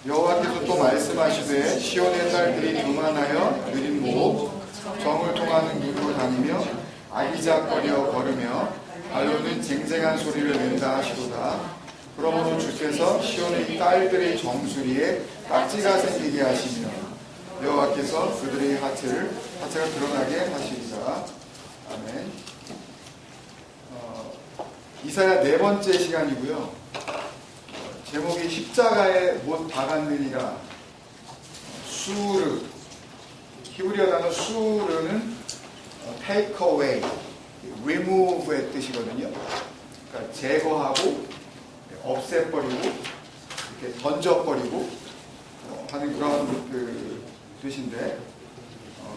여호와께서 또 말씀하시되 시온의 딸들이 교만하여 느린 목 정을 통하는 눈으로 다니며 아기작거려 걸으며 발로는 쟁쟁한 소리를 낸다 하시도다. 그러므로 주께서 시온의 딸들의 정수리에 딱지가 생기게 하시며 여호와께서 그들의 하체가 드러나게 하시리라. 아멘. 이사야 네 번째 시간이고요. 제목이 십자가에 못 박았느니라. 수르, 히브리어 단어 수르는 take away, remove의 뜻이거든요. 그러니까 제거하고 없애버리고 이렇게 던져버리고 하는 그런 그 뜻인데,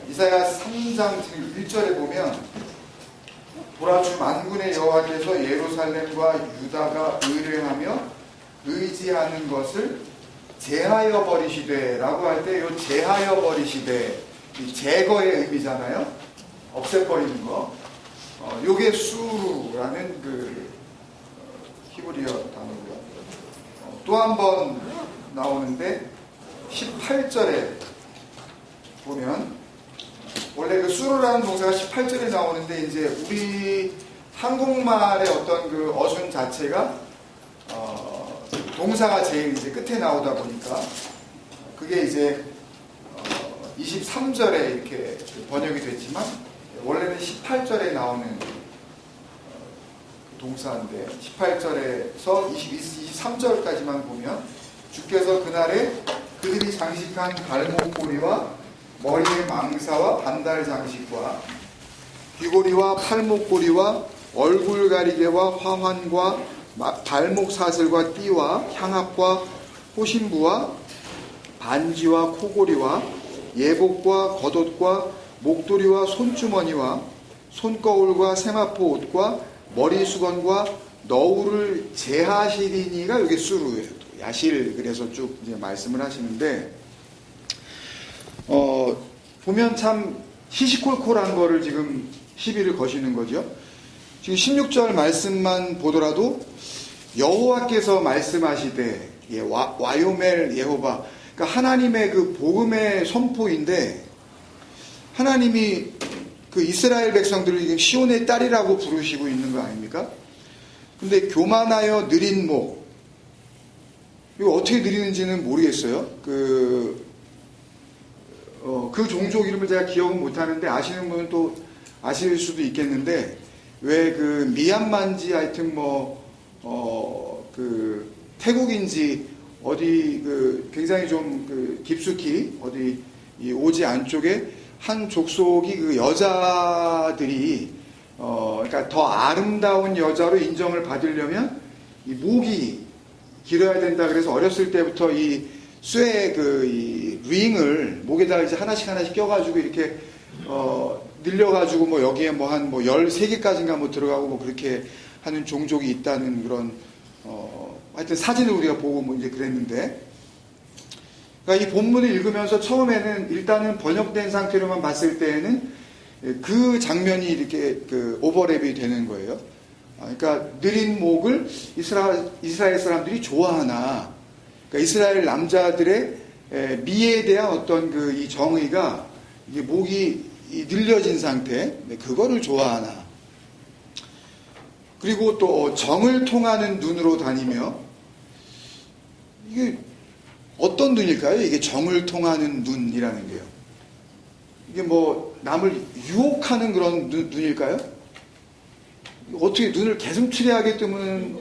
이사야 3장 1절에 보면 보라 주 만군의 여호와께서 예루살렘과 유다가 의뢰하며 의지하는 것을 제하여 버리시되 라고 할 때 이 제하여 버리시되 제거의 의미잖아요. 없애버리는 거. 요게 수루라는 그 히브리어 단어고요. 또 한 번 나오는데 18절에 보면 원래 그 수루라는 동사가 18절에 나오는데 이제 우리 한국말의 어떤 그 어순 자체가 동사가 제일 이제 끝에 나오다 보니까 그게 이제 23절에 이렇게 번역이 됐지만 원래는 18절에 나오는 동사인데 18절에서 23절까지만 보면 주께서 그날에 그들이 장식한 발목고리와 머리의 망사와 반달 장식과 귀고리와 팔목고리와 얼굴 가리개와 화환과 발목 사슬과 띠와 향압과 호신부와 반지와 코고리와 예복과 겉옷과 목도리와 손주머니와 손거울과 세마포 옷과 머리 수건과 너울을 제하시리니가 여기 수루예요. 야실 그래서 쭉 이제 말씀을 하시는데 보면 참 시시콜콜한 거를 지금 시비를 거시는 거죠. 지금 16절 말씀만 보더라도 여호와께서 말씀하시되 와요멜 예호바, 그러니까 하나님의 그 복음의 선포인데 하나님이 그 이스라엘 백성들을 지금 시온의 딸이라고 부르시고 있는 거 아닙니까? 근데 교만하여 느린 목, 이거 어떻게 느리는지는 모르겠어요. 그 종족 이름을 제가 기억은 못하는데 아시는 분은 또 아실 수도 있겠는데 왜 그 미얀마인지 하여튼 그 태국인지 어디 그 굉장히 좀 그 깊숙이 어디 이 오지 안쪽에 한 족속이 그 여자들이 그러니까 더 아름다운 여자로 인정을 받으려면 이 목이 길어야 된다. 그래서 어렸을 때부터 이 쇠의 이 링을 목에다가 이제 하나씩 껴가지고 이렇게 늘려가지고 여기에 한 13개까지인가 들어가고 그렇게 하는 종족이 있다는 그런 하여튼 사진을 우리가 보고 이제 그랬는데, 그러니까 이 본문을 읽으면서 처음에는 일단은 번역된 상태로만 봤을 때에는 그 장면이 이렇게 그 오버랩이 되는 거예요. 그러니까 느린 목을 이스라엘 사람들이 좋아하나, 그러니까 이스라엘 남자들의 미에 대한 어떤 그 이 정의가 이게 목이 늘려진 상태, 그거를 좋아하나. 그리고 또 정을 통하는 눈으로 다니며, 이게 어떤 눈일까요? 이게 정을 통하는 눈이라는 게요. 이게 남을 유혹하는 그런 눈일까요? 어떻게 눈을 개슴츠레하게 뜨면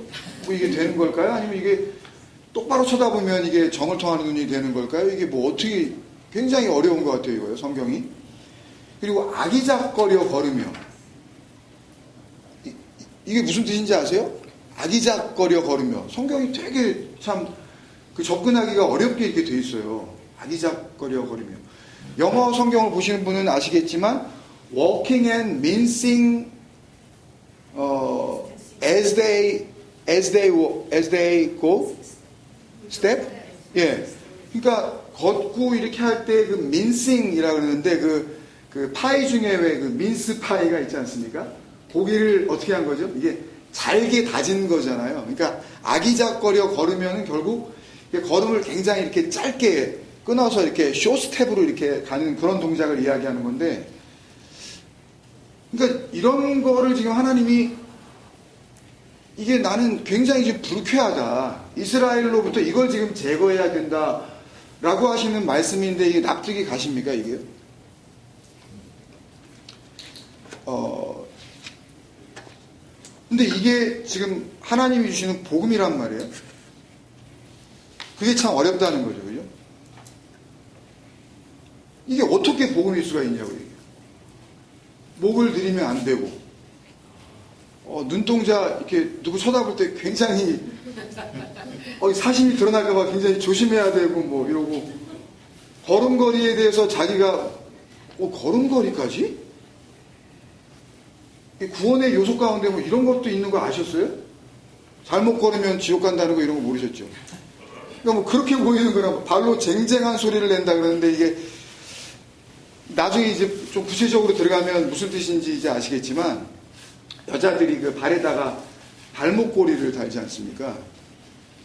이게 되는 걸까요? 아니면 이게 똑바로 쳐다보면 이게 정을 통하는 눈이 되는 걸까요? 이게 어떻게 굉장히 어려운 것 같아요, 이거요, 성경이. 그리고 아기작거려 걸으며, 이게 무슨 뜻인지 아세요? 아기작거려 걸으며. 성경이 되게 참 그 접근하기가 어렵게 이렇게 돼 있어요. 아기작거려 걸으며. 영어 성경을 보시는 분은 아시겠지만 walking and mincing as they go step. 예. 그러니까 걷고 이렇게 할 때 그 mincing이라고 그러는데 그 파이 중에 왜 그 민스 파이가 있지 않습니까? 고기를 어떻게 한 거죠? 이게 잘게 다진 거잖아요. 그러니까 아기작거려 걸으면은 결국 걸음을 굉장히 이렇게 짧게 끊어서 이렇게 쇼스텝으로 이렇게 가는 그런 동작을 이야기하는 건데, 그러니까 이런 거를 지금 하나님이 이게 나는 굉장히 좀 불쾌하다. 이스라엘로부터 이걸 지금 제거해야 된다라고 하시는 말씀인데 이게 납득이 가십니까, 이게요? 근데 이게 지금 하나님이 주시는 복음이란 말이에요. 그게 참 어렵다는 거죠, 그죠? 이게 어떻게 복음일 수가 있냐고, 이게. 목을 들이면 안 되고, 눈동자 이렇게 누구 쳐다볼 때 굉장히 사심이 드러날까봐 굉장히 조심해야 되고 뭐 이러고, 걸음걸이에 대해서 자기가 걸음걸이까지? 구원의 요소 가운데 뭐 이런 것도 있는 거 아셨어요? 잘못 걸으면 지옥 간다는 거 이런 거 모르셨죠? 그러니까 뭐 그렇게 보이는 거라 발로 쟁쟁한 소리를 낸다 그러는데 이게 나중에 이제 좀 구체적으로 들어가면 무슨 뜻인지 이제 아시겠지만, 여자들이 그 발에다가 발목걸이를 달지 않습니까?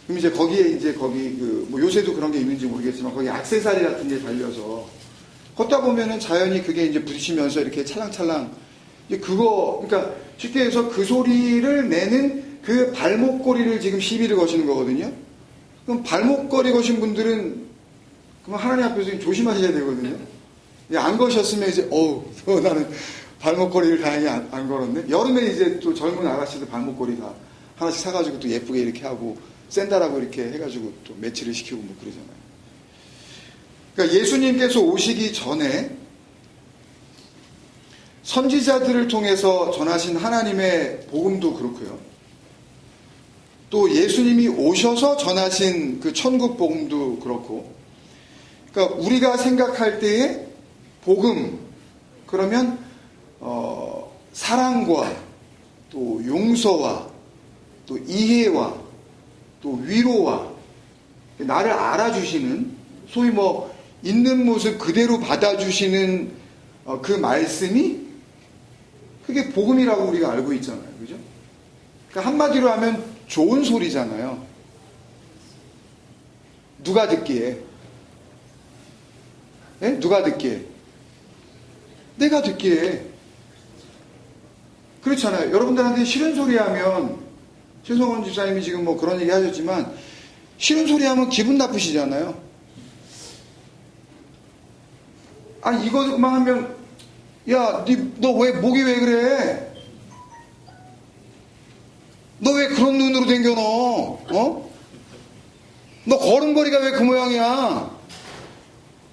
그럼 이제 거기에 거기 뭐 요새도 그런 게 있는지 모르겠지만 거기 액세서리 같은 게 달려서 걷다 보면은 자연히 그게 이제 부딪히면서 이렇게 찰랑찰랑 그러니까 쉽게 해서 그 소리를 내는 그 발목걸이를 지금 시비를 거시는 거거든요. 그럼 발목걸이 거신 분들은 그럼 하나님 앞에서 조심하셔야 되거든요. 안 거셨으면 이제 나는 발목걸이를 다행히 안 걸었네. 여름에 이제 또 젊은 아가씨들 발목걸이 다 하나씩 사가지고 또 예쁘게 이렇게 하고 샌다라고 이렇게 해가지고 또 매치를 시키고 뭐 그러잖아요. 그러니까 예수님께서 오시기 전에 선지자들을 통해서 전하신 하나님의 복음도 그렇고요. 또 예수님이 오셔서 전하신 그 천국 복음도 그렇고, 그러니까 우리가 생각할 때의 복음, 그러면 사랑과 또 용서와 또 이해와 또 위로와 나를 알아주시는, 소위 뭐 있는 모습 그대로 받아주시는 그 말씀이 그게 복음이라고 우리가 알고 있잖아요. 그죠? 그러니까 한마디로 하면 좋은 소리잖아요. 누가 듣기에? 네? 누가 듣기에? 내가 듣기에. 그렇잖아요. 여러분들한테 싫은 소리 하면, 최성원 집사님이 지금 뭐 그런 얘기 하셨지만, 싫은 소리 하면 기분 나쁘시잖아요. 아니, 이거만 하면, 야, 너 목이 왜 그래? 너 왜 그런 눈으로 댕겨, 너? 너 걸음걸이가 왜 그 모양이야?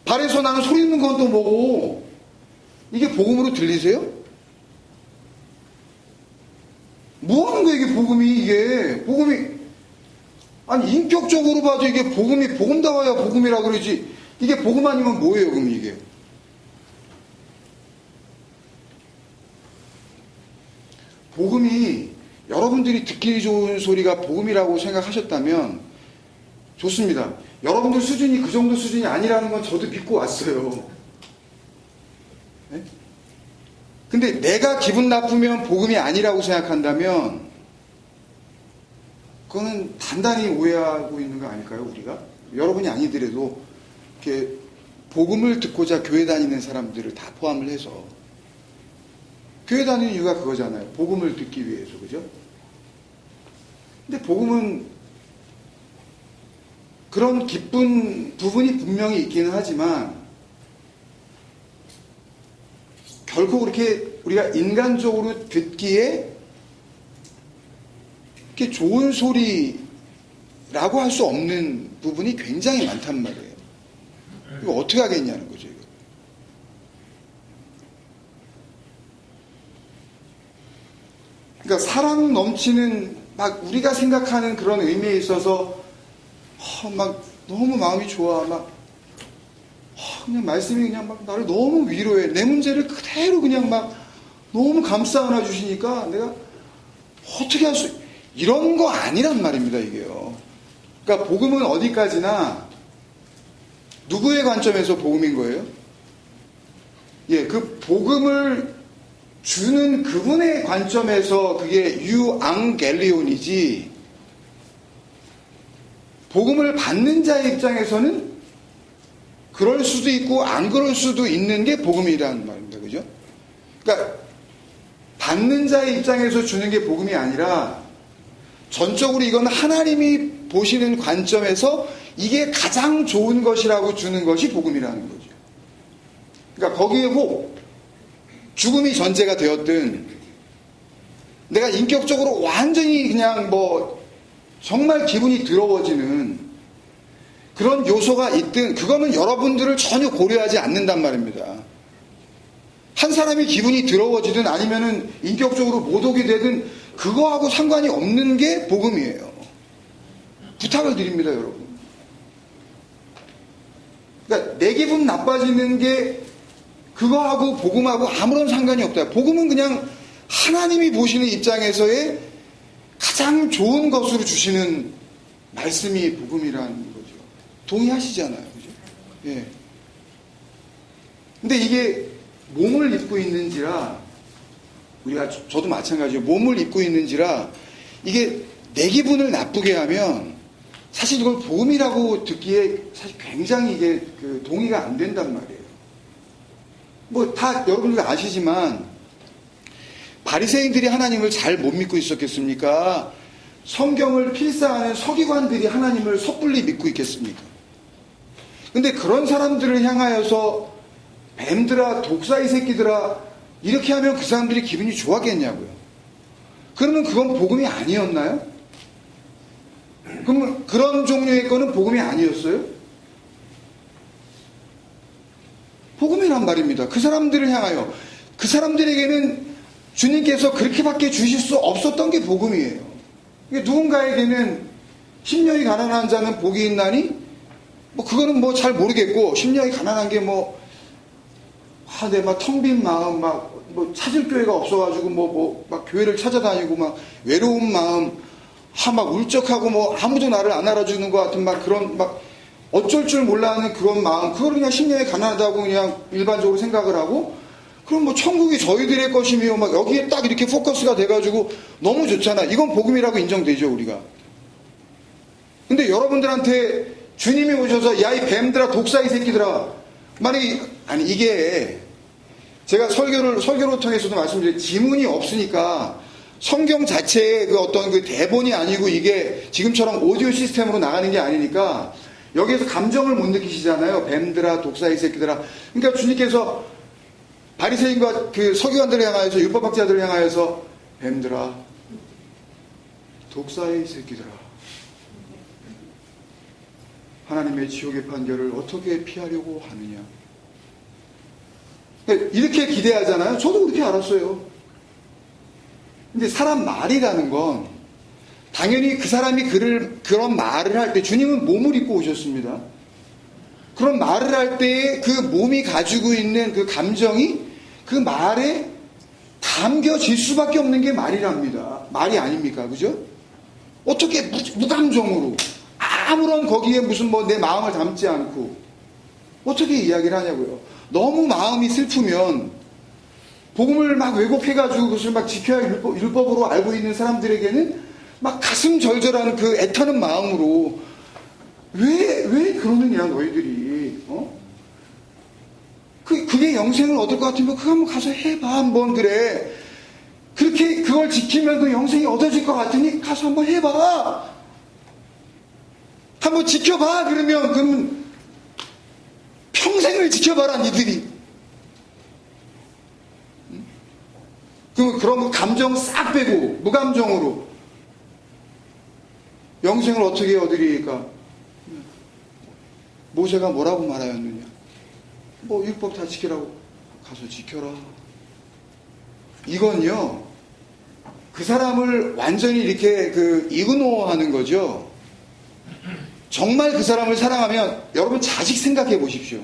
발에서 나는 소리 있는 건 또 뭐고? 이게 복음으로 들리세요? 뭐 하는 거야, 이게 복음이, 이게. 복음이, 아니, 인격적으로 봐도 이게 복음다워야 복음이라 그러지. 이게 복음 아니면 뭐예요, 그럼 이게? 복음이 여러분들이 듣기 좋은 소리가 복음이라고 생각하셨다면 좋습니다. 여러분들 수준이 그 정도 수준이 아니라는 건 저도 믿고 왔어요. 네? 근데 내가 기분 나쁘면 복음이 아니라고 생각한다면 그거는 단단히 오해하고 있는 거 아닐까요, 우리가? 여러분이 아니더라도 이렇게 복음을 듣고자 교회 다니는 사람들을 다 포함을 해서, 교회 다니는 이유가 그거잖아요. 복음을 듣기 위해서, 그죠? 근데 복음은 그런 기쁜 부분이 분명히 있기는 하지만 결코 그렇게 우리가 인간적으로 듣기에 이렇게 좋은 소리라고 할 수 없는 부분이 굉장히 많단 말이에요. 이거 어떻게 하겠냐는 거죠, 이거. 그러니까 사랑 넘치는 막 우리가 생각하는 그런 의미에 있어서 막 너무 마음이 좋아. 그냥 말씀이 그냥 막 나를 너무 위로해. 내 문제를 그대로 그냥 막 너무 감싸 안아 주시니까 내가 어떻게 할 수, 이런 거 아니란 말입니다, 이게요. 그러니까 복음은 어디까지나 누구의 관점에서 복음인 거예요? 예, 그 복음을 주는 그분의 관점에서 그게 유앙겔리온이지, 복음을 받는 자의 입장에서는 그럴 수도 있고 안 그럴 수도 있는 게 복음이라는 말입니다. 그죠? 그러니까 받는 자의 입장에서 주는 게 복음이 아니라 전적으로 이건 하나님이 보시는 관점에서 이게 가장 좋은 것이라고 주는 것이 복음이라는 거죠. 그러니까 거기에 혹 죽음이 전제가 되었든 내가 인격적으로 완전히 그냥 뭐 정말 기분이 더러워지는 그런 요소가 있든 그거는 여러분들을 전혀 고려하지 않는단 말입니다. 한 사람이 기분이 더러워지든 아니면은 인격적으로 못 오게 되든 그거하고 상관이 없는 게 복음이에요. 부탁을 드립니다, 여러분. 그러니까 내 기분 나빠지는 게 그거하고 복음하고 아무런 상관이 없다. 복음은 그냥 하나님이 보시는 입장에서의 가장 좋은 것으로 주시는 말씀이 복음이라는 거죠. 동의하시잖아요. 그죠? 예. 근데 이게 몸을 입고 있는지라, 우리가, 저도 마찬가지예요. 몸을 입고 있는지라, 이게 내 기분을 나쁘게 하면, 사실 이걸 복음이라고 듣기에 사실 굉장히 이게 동의가 안 된단 말이에요. 뭐 다 여러분들 아시지만, 바리새인들이 하나님을 잘 못 믿고 있었겠습니까? 성경을 필사하는 서기관들이 하나님을 섣불리 믿고 있겠습니까? 근데 그런 사람들을 향하여서 뱀들아, 독사이 새끼들아, 이렇게 하면 그 사람들이 기분이 좋았겠냐고요. 그러면 그건 복음이 아니었나요? 그러면 그런 종류의 거는 복음이 아니었어요? 복음이란 말입니다. 그 사람들을 향하여. 그 사람들에게는 주님께서 그렇게밖에 주실 수 없었던 게 복음이에요. 누군가에게는 심령이 가난한 자는 복이 있나니? 뭐 그거는 뭐 잘 모르겠고, 심령이 가난한 게 뭐, 내 막 텅 빈 마음, 막 뭐 찾을 교회가 없어가지고 막 교회를 찾아다니고 막 외로운 마음, 막 울적하고 뭐 아무도 나를 안 알아주는 것 같은 막 그런 막 어쩔 줄 몰라 하는 그런 마음, 그걸 그냥 심령이 가난하다고 그냥 일반적으로 생각을 하고, 그럼 뭐 천국이 저희들의 것이며 막 여기에 딱 이렇게 포커스가 돼가지고 너무 좋잖아. 이건 복음이라고 인정되죠, 우리가. 근데 여러분들한테 주님이 오셔서 야, 이 뱀들아, 독사이 새끼들아, 만약에, 아니 이게 제가 설교를 통해서도 말씀드린 지문이 없으니까 성경 자체의 그 어떤 그 대본이 아니고 이게 지금처럼 오디오 시스템으로 나가는 게 아니니까 여기에서 감정을 못 느끼시잖아요. 뱀들아, 독사이 새끼들아. 그러니까 주님께서 바리새인과 그 서기관들을 향하여서, 율법학자들을 향하여서 뱀들아, 독사의 새끼들아, 하나님의 지옥의 판결을 어떻게 피하려고 하느냐. 이렇게 기대하잖아요. 저도 그렇게 알았어요. 근데 사람 말이라는 건 당연히 그 사람이 그런 말을 할 때, 주님은 몸을 입고 오셨습니다. 그런 말을 할 때에 그 몸이 가지고 있는 그 감정이 그 말에 담겨질 수밖에 없는 게 말이랍니다. 말이 아닙니까? 그죠? 어떻게 무감정으로 아무런 거기에 무슨 뭐 내 마음을 담지 않고 어떻게 이야기를 하냐고요. 너무 마음이 슬프면 복음을 막 왜곡해가지고 그것을 막 지켜야 율법으로 알고 있는 사람들에게는 막 가슴 절절한 그 애타는 마음으로 왜 그러느냐 너희들이, 그게 영생을 얻을 것 같으면 그거 한번 가서 해봐. 한번. 그래, 그렇게 그걸 지키면 그 영생이 얻어질 것 같으니 가서 한번 해봐. 한번 지켜봐. 그러면 평생을 지켜봐라 니들이. 그럼 감정 싹 빼고 무감정으로 영생을 어떻게 얻으리까? 모세가 뭐라고 말하였느냐? 뭐 율법 다 지키라고. 가서 지켜라. 이건요, 그 사람을 완전히 이렇게 이그노어하는 거죠. 정말 그 사람을 사랑하면 여러분 자식 생각해 보십시오.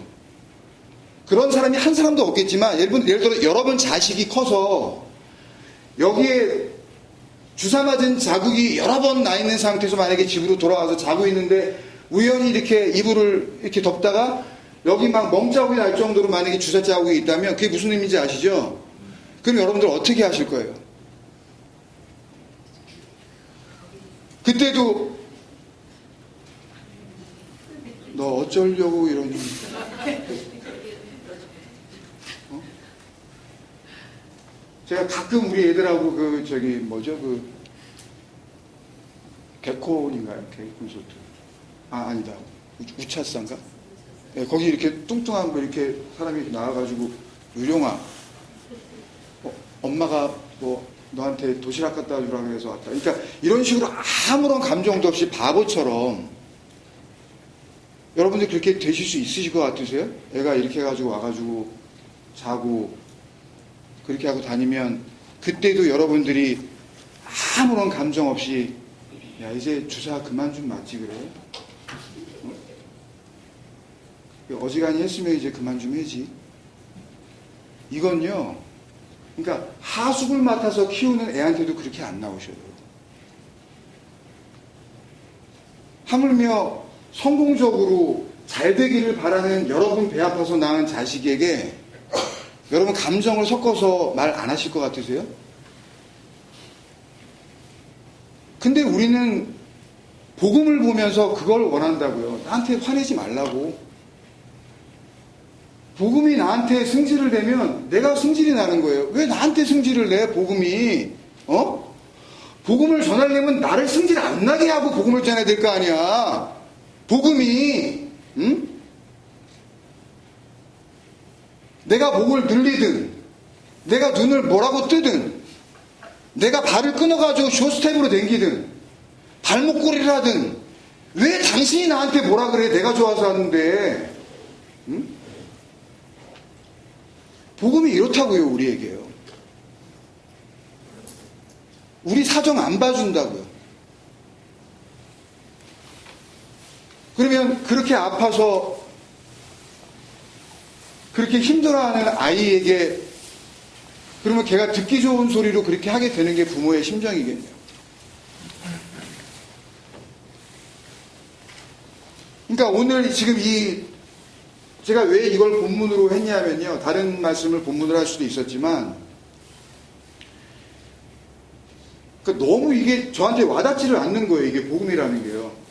그런 사람이 한 사람도 없겠지만 예를 들어 여러분 자식이 커서 여기에 주사 맞은 자국이 여러 번 나 있는 상태에서 만약에 집으로 돌아와서 자고 있는데 우연히 이렇게 이불을 이렇게 덮다가 여기 막 멍자국이 날 정도로 만약에 주사 자국이 있다면 그게 무슨 의미인지 아시죠? 그럼 여러분들 어떻게 하실 거예요? 그때도 너 어쩌려고 이러니? 어? 제가 가끔 우리 애들하고 개콘인가요? 개콘소트. 아니다. 우차사인가? 네, 거기 이렇게 뚱뚱한 거 이렇게 사람이 나와가지고, 유룡아, 엄마가 너한테 도시락 갖다 주라고 해서 왔다. 그러니까 이런 식으로 아무런 감정도 없이 바보처럼 여러분들 그렇게 되실 수 있으실 것 같으세요? 애가 이렇게 해가지고 와가지고 자고 그렇게 하고 다니면 그때도 여러분들이 아무런 감정 없이 야 이제 주사 그만 좀 맞지 그래? 어지간히 했으면 이제 그만 좀 해지. 이건요, 그러니까 하숙을 맡아서 키우는 애한테도 그렇게 안 나오셔요. 하물며 성공적으로 잘 되기를 바라는 여러분 배 아파서 낳은 자식에게 여러분 감정을 섞어서 말 안 하실 것 같으세요? 근데 우리는 복음을 보면서 그걸 원한다고요. 나한테 화내지 말라고. 복음이 나한테 승질을 내면 내가 승질이 나는 거예요. 왜 나한테 승질을 내, 복음이? 복음을 전하려면 나를 승질 안 나게 하고 복음을 전해야 될 거 아니야. 복음이, 응? 내가 목을 늘리든, 내가 눈을 뭐라고 뜨든, 내가 발을 끊어가지고 쇼스텝으로 댕기든, 발목걸이를 하든, 왜 당신이 나한테 뭐라 그래? 내가 좋아서 하는데, 응? 복음이 이렇다고요, 우리에게요. 우리 사정 안 봐준다고요. 그러면 그렇게 아파서 그렇게 힘들어하는 아이에게 그러면 걔가 듣기 좋은 소리로 그렇게 하게 되는 게 부모의 심정이겠네요. 그러니까 오늘 지금 제가 왜 이걸 본문으로 했냐면요. 다른 말씀을 본문으로 할 수도 있었지만 너무 이게 저한테 와닿지를 않는 거예요. 이게 복음이라는 게요.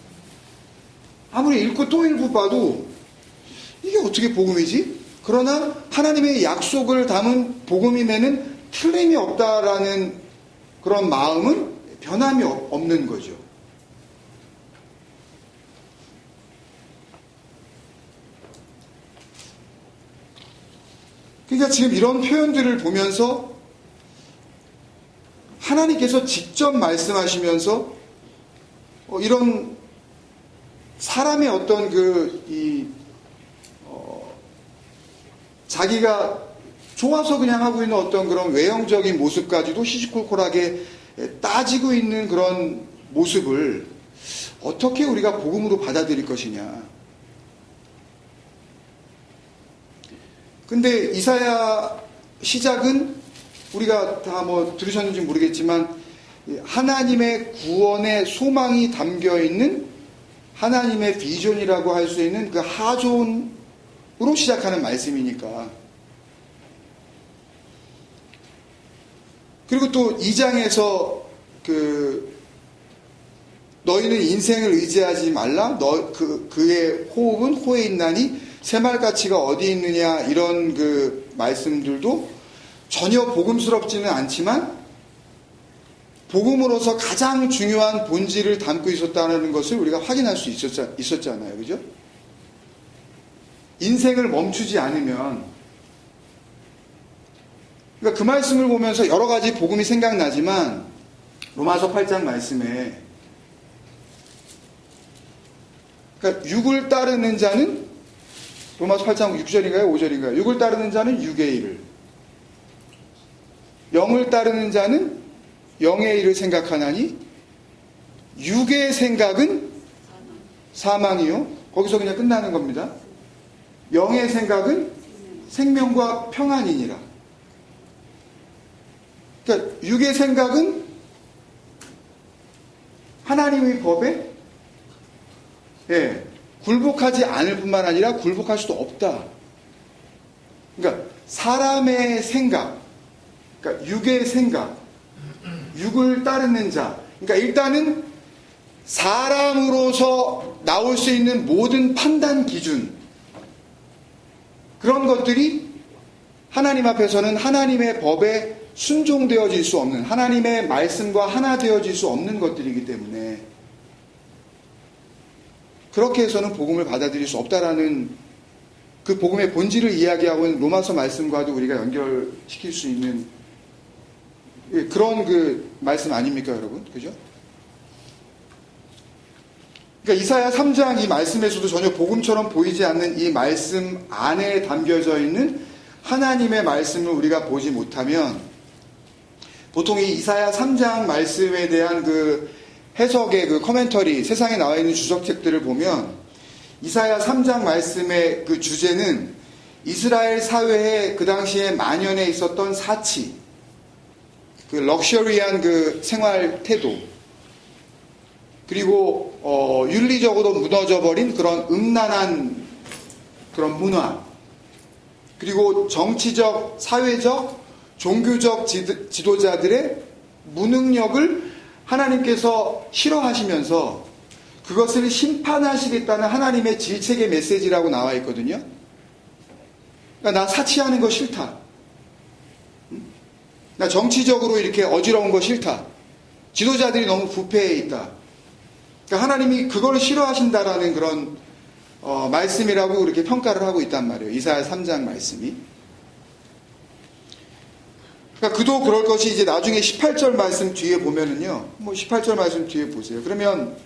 아무리 읽고 또 읽고 봐도 이게 어떻게 복음이지? 그러나 하나님의 약속을 담은 복음임에는 틀림이 없다라는 그런 마음은 변함이 없는 거죠. 그러니까 지금 이런 표현들을 보면서 하나님께서 직접 말씀하시면서 이런 사람의 어떤 자기가 좋아서 그냥 하고 있는 어떤 그런 외형적인 모습까지도 시시콜콜하게 따지고 있는 그런 모습을 어떻게 우리가 복음으로 받아들일 것이냐. 근데 이사야 시작은 우리가 다 들으셨는지 모르겠지만 하나님의 구원의 소망이 담겨 있는 하나님의 비전이라고 할 수 있는 그 하존으로 시작하는 말씀이니까. 그리고 또 2장에서 너희는 인생을 의지하지 말라. 그의 호흡은 호에 있나니 새말가치가 어디 있느냐, 이런 말씀들도 전혀 복음스럽지는 않지만 복음으로서 가장 중요한 본질을 담고 있었다는 것을 우리가 확인할 수 있었잖아요. 그죠? 인생을 멈추지 않으면, 그러니까 그 말씀을 보면서 여러 가지 복음이 생각나지만 로마서 8장 말씀에, 그러니까 육을 따르는 자는, 로마서 8장 6절인가요? 5절인가요? 육을 따르는 자는 육의 일을, 영을 따르는 자는 영의 일을 생각하나니 육의 생각은 사망이요. 거기서 그냥 끝나는 겁니다. 영의 생각은 생명과 평안이니라. 그러니까 육의 생각은 하나님의 법에 굴복하지 않을 뿐만 아니라 굴복할 수도 없다. 그러니까 사람의 생각, 그러니까 육의 생각, 육을 따르는 자. 그러니까 일단은 사람으로서 나올 수 있는 모든 판단 기준, 그런 것들이 하나님 앞에서는 하나님의 법에 순종되어질 수 없는, 하나님의 말씀과 하나 되어질 수 없는 것들이기 때문에 그렇게 해서는 복음을 받아들일 수 없다라는 그 복음의 본질을 이야기하고 있는 로마서 말씀과도 우리가 연결시킬 수 있는 그런 그 말씀 아닙니까, 여러분? 그죠? 그러니까 이사야 3장 이 말씀에서도 전혀 복음처럼 보이지 않는 이 말씀 안에 담겨져 있는 하나님의 말씀을 우리가 보지 못하면, 보통 이 이사야 3장 말씀에 대한 그 해석의 그 커멘터리, 세상에 나와 있는 주석책들을 보면 이사야 3장 말씀의 그 주제는 이스라엘 사회에 그 당시에 만연해 있었던 사치, 그 럭셔리한 그 생활 태도, 그리고 윤리적으로 무너져버린 그런 음란한 그런 문화, 그리고 정치적, 사회적, 종교적 지도자들의 무능력을 하나님께서 싫어하시면서 그것을 심판하시겠다는 하나님의 질책의 메시지라고 나와 있거든요. 그러니까 나 사치하는 거 싫다. 나 정치적으로 이렇게 어지러운 거 싫다. 지도자들이 너무 부패해 있다. 그러니까 하나님이 그걸 싫어하신다라는 그런 말씀이라고 이렇게 평가를 하고 있단 말이에요. 이사야 3장 말씀이. 그러니까 그도 그럴 것이 이제 나중에 18절 말씀 뒤에 보면은요. 뭐 18절 말씀 뒤에 보세요. 그러면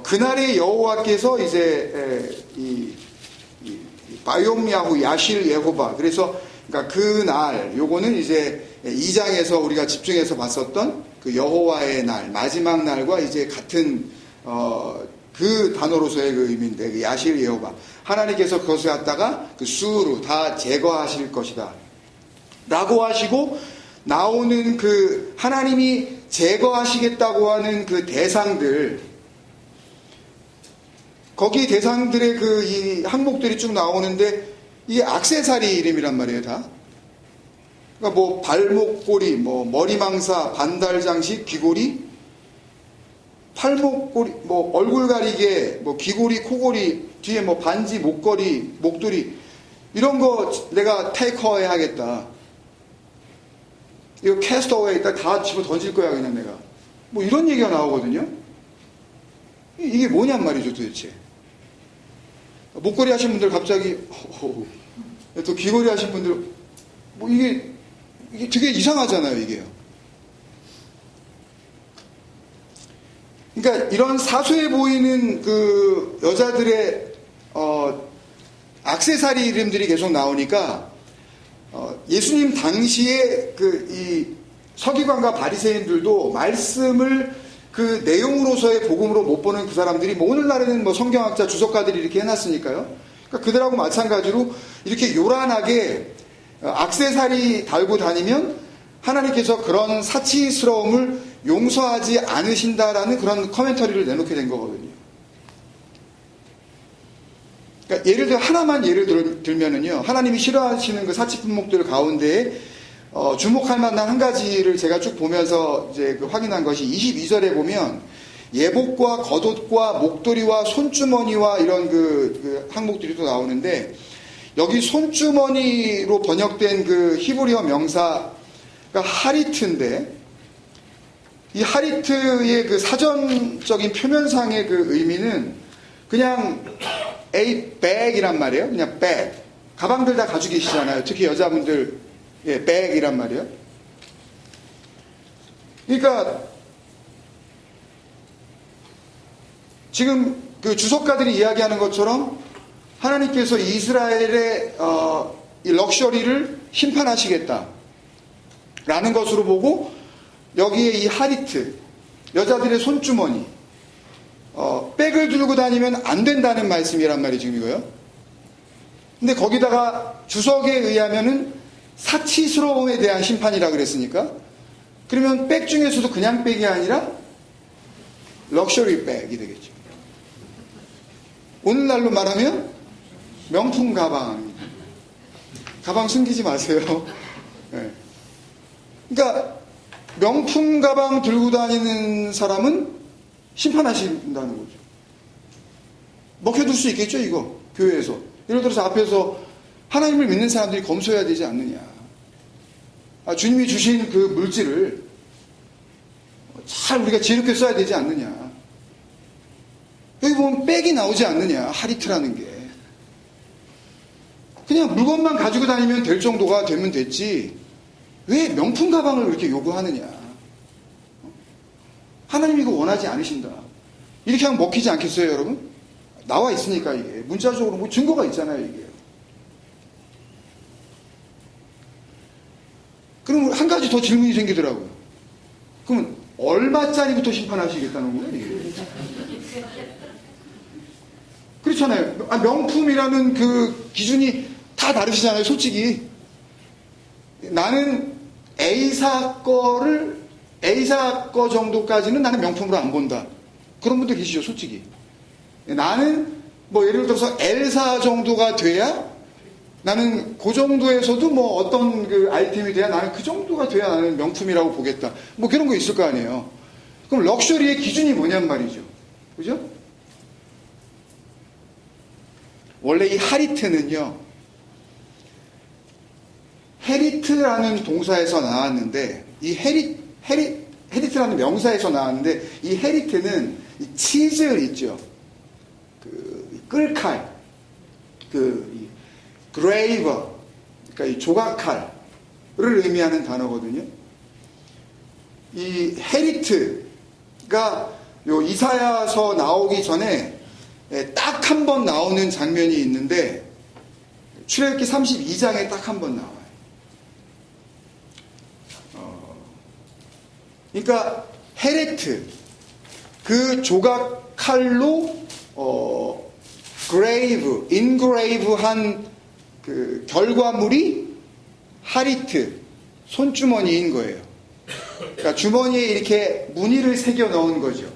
그날의 여호와께서 이제 이 바이옴 야후 야실 예호바, 그래서 그러니까 그날, 요거는 이제 2장에서 우리가 집중해서 봤었던 그 여호와의 날, 마지막 날과 이제 같은 그 단어로서의 그 의미인데, 그 야실 예호바, 하나님께서 그것을 갖다가 그 수로 다 제거하실 것이다 라고 하시고, 나오는 그 하나님이 제거하시겠다고 하는 그 대상들, 거기 대상들의 그 이 항목들이 쭉 나오는데, 이게 액세서리 이름이란 말이에요, 다. 그러니까 뭐 발목고리, 뭐 머리망사, 반달장식, 귀고리, 팔목고리, 뭐 얼굴 가리개, 뭐 귀고리, 코고리, 뒤에 뭐 반지, 목걸이, 목도리, 이런 거 내가 테이크어웨이 하겠다. 이거 캐스터웨이 있다 다 집어 던질 거야 그냥 내가. 뭐 이런 얘기가 나오거든요. 이게 뭐냔 말이죠 도대체. 목걸이 하신 분들 갑자기 또 귀걸이 하신 분들 뭐 이게 되게 이상하잖아요 이게요. 그러니까 이런 사소해 보이는 그 여자들의 액세서리 이름들이 계속 나오니까 예수님 당시에 그 이 서기관과 바리새인들도 말씀을 그 내용으로서의 복음으로 못 보는 그 사람들이 뭐 오늘날에는 뭐 성경학자 주석가들이 이렇게 해놨으니까요. 그러니까 그들하고 마찬가지로 이렇게 요란하게 액세서리 달고 다니면 하나님께서 그런 사치스러움을 용서하지 않으신다라는 그런 커멘터리를 내놓게 된 거거든요. 그러니까 예를 들어 하나만 예를 들면은요, 하나님이 싫어하시는 그 사치 품목들 가운데에 주목할 만한 한 가지를 제가 쭉 보면서 이제 그 확인한 것이 22절에 보면 예복과 겉옷과 목도리와 손주머니와 이런 그 항목들이 또 나오는데, 여기 손주머니로 번역된 그 히브리어 명사가 하리트인데, 이 하리트의 그 사전적인 표면상의 그 의미는 그냥 a bag이란 말이에요. 그냥 bag. 가방들 다 가지고 계시잖아요. 특히 여자분들, 예, bag이란 말이에요. 그러니까 지금 그 주석가들이 이야기하는 것처럼 하나님께서 이스라엘의 이 럭셔리를 심판하시겠다 라는 것으로 보고, 여기에 이 하리트, 여자들의 손주머니, 백을 들고 다니면 안 된다는 말씀이란 말이 지금 이거요. 근데 거기다가 주석에 의하면은 사치스러움에 대한 심판이라 그랬으니까, 그러면 백 중에서도 그냥 백이 아니라 럭셔리 백이 되겠죠. 오늘날로 말하면 명품 가방. 가방 숨기지 마세요. 네. 그러니까 명품 가방 들고 다니는 사람은 심판하신다는 거죠. 먹혀둘 수 있겠죠, 이거. 교회에서. 예를 들어서 앞에서 하나님을 믿는 사람들이 검소해야 되지 않느냐. 주님이 주신 그 물질을 잘 우리가 지혜롭게 써야 되지 않느냐. 여기 보면 백이 나오지 않느냐. 하리트라는 게. 그냥 물건만 가지고 다니면 될 정도가 되면 됐지. 왜 명품 가방을 그렇게 요구하느냐. 하나님이 이거 원하지 않으신다. 이렇게 하면 먹히지 않겠어요, 여러분? 나와 있으니까 이게. 문자적으로 뭐 증거가 있잖아요, 이게. 그럼 한 가지 더 질문이 생기더라고요. 그러면 얼마짜리부터 심판하시겠다는 거예요, 이게? 그렇잖아요. 명품이라는 그 기준이 다 다르시잖아요, 솔직히. 나는 A사 거 정도까지는 나는 명품으로 안 본다. 그런 분들 계시죠, 솔직히. 나는 뭐 예를 들어서 L사 정도가 돼야 나는 그 정도에서도 뭐 어떤 그 아이템이 돼야 나는 그 정도가 돼야 나는 명품이라고 보겠다. 뭐 그런 거 있을 거 아니에요. 그럼 럭셔리의 기준이 뭐냔 말이죠. 그죠? 원래 이 하리트는요, 헤리트라는 동사에서 나왔는데, 이 헤리트라는 명사에서 나왔는데, 이 헤리트는 이 치즐 있죠. 그 끌칼, 그레이버, 그러니까 이 조각칼을 의미하는 단어거든요. 이 헤리트가 요 이사야서 나오기 전에 딱 한 번 나오는 장면이 있는데, 출애굽기 32장에 딱 한 번 나와요. 그러니까 헤레트, 그 조각 칼로 인그레이브한 그 결과물이 하리트, 손주머니인 거예요. 그러니까 주머니에 이렇게 무늬를 새겨 넣은 거죠.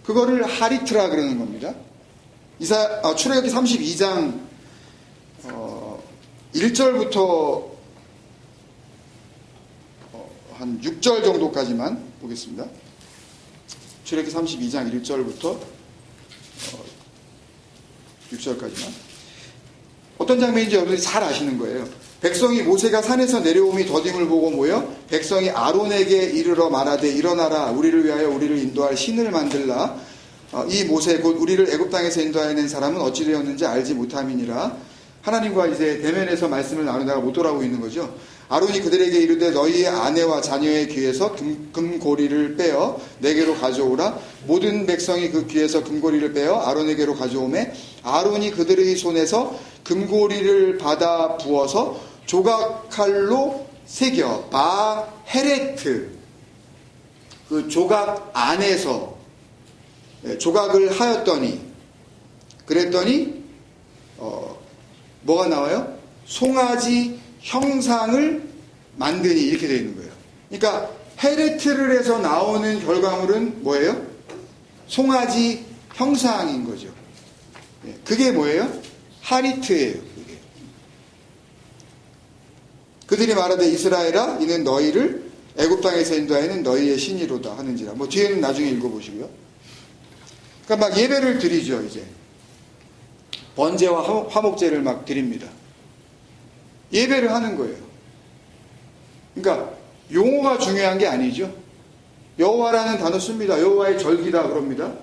그거를 하리트라 그러는 겁니다. 출애굽기 32장 1절부터 한 6절 정도까지만 보겠습니다. 출애굽기 32장 1절부터 6절까지만. 어떤 장면인지 여러분들이 잘 아시는 거예요. 백성이 모세가 산에서 내려옴이 더딤을 보고 모여 백성이 아론에게 이르러 말하되 일어나라 우리를 위하여 우리를 인도할 신을 만들라. 이 모세 곧 우리를 애굽 땅에서 인도하여낸 사람은 어찌 되었는지 알지 못함이니라. 하나님과 이제 대면에서 말씀을 나누다가 못 돌아오고 있는 거죠. 아론이 그들에게 이르되 너희의 아내와 자녀의 귀에서 금고리를 빼어 내게로 가져오라. 모든 백성이 그 귀에서 금고리를 빼어 아론에게로 가져오매 아론이 그들의 손에서 금고리를 받아 부어서 조각칼로 새겨 바헤레트, 그 조각 안에서 조각을 하였더니, 그랬더니 뭐가 나와요? 송아지 형상을 만드니, 이렇게 되어 있는 거예요. 그러니까 헤레트를 해서 나오는 결과물은 뭐예요? 송아지 형상인 거죠. 그게 뭐예요? 하리트예요. 그게. 그들이 말하되 이스라엘아 이는 너희를 애굽 땅에서 인도하여는 너희의 신이로다 하는지라. 뭐 뒤에는 나중에 읽어보시고요. 그러니까 막 예배를 드리죠. 이제 번제와 화목제를 막 드립니다. 예배를 하는 거예요. 그러니까 용어가 중요한 게 아니죠. 여호와라는 단어 씁니다. 여호와의 절기다 그럽니다.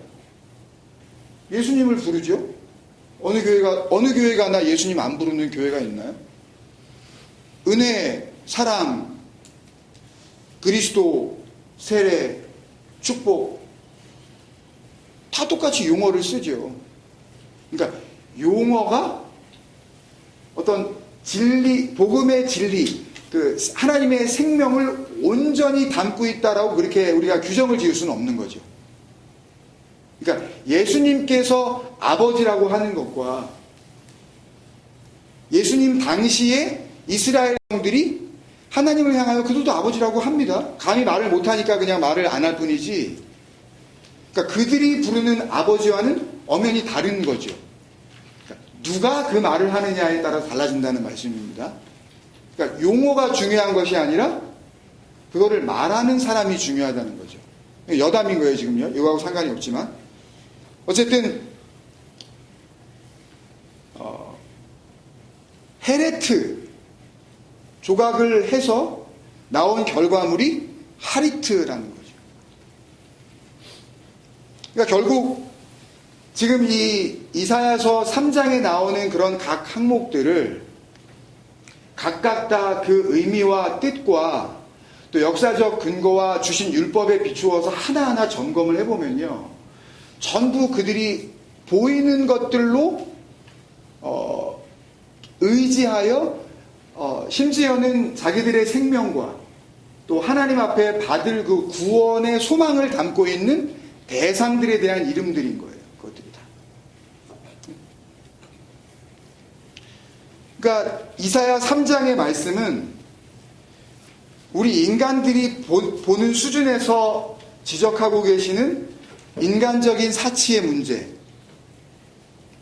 예수님을 부르죠. 어느 교회가 나 예수님 안 부르는 교회가 있나요? 은혜, 사랑, 그리스도, 세례, 축복 다 똑같이 용어를 쓰죠. 그러니까 용어가 어떤 진리, 복음의 진리, 그 하나님의 생명을 온전히 담고 있다라고 그렇게 우리가 규정을 지을 수는 없는 거죠. 그러니까 예수님께서 아버지라고 하는 것과 예수님 당시에 이스라엘 형들이 하나님을 향하여 그들도 아버지라고 합니다. 감히 말을 못하니까 그냥 말을 안 할 뿐이지. 그러니까 그들이 부르는 아버지와는 엄연히 다른 거죠. 그러니까 누가 그 말을 하느냐에 따라 달라진다는 말씀입니다. 그러니까 용어가 중요한 것이 아니라 그거를 말하는 사람이 중요하다는 거죠. 여담인 거예요, 지금요. 이거하고 상관이 없지만. 어쨌든, 헤레트 조각을 해서 나온 결과물이 하리트라는 거죠. 그러니까 결국 지금 이 이사야서 3장에 나오는 그런 각 항목들을 각각 다 그 의미와 뜻과 또 역사적 근거와 주신 율법에 비추어서 하나하나 점검을 해보면요, 전부 그들이 보이는 것들로 의지하여 심지어는 자기들의 생명과 또 하나님 앞에 받을 그 구원의 소망을 담고 있는 대상들에 대한 이름들인 거예요. 그것들이 다. 그러니까 이사야 3장의 말씀은 우리 인간들이 보는 수준에서 지적하고 계시는 인간적인 사치의 문제,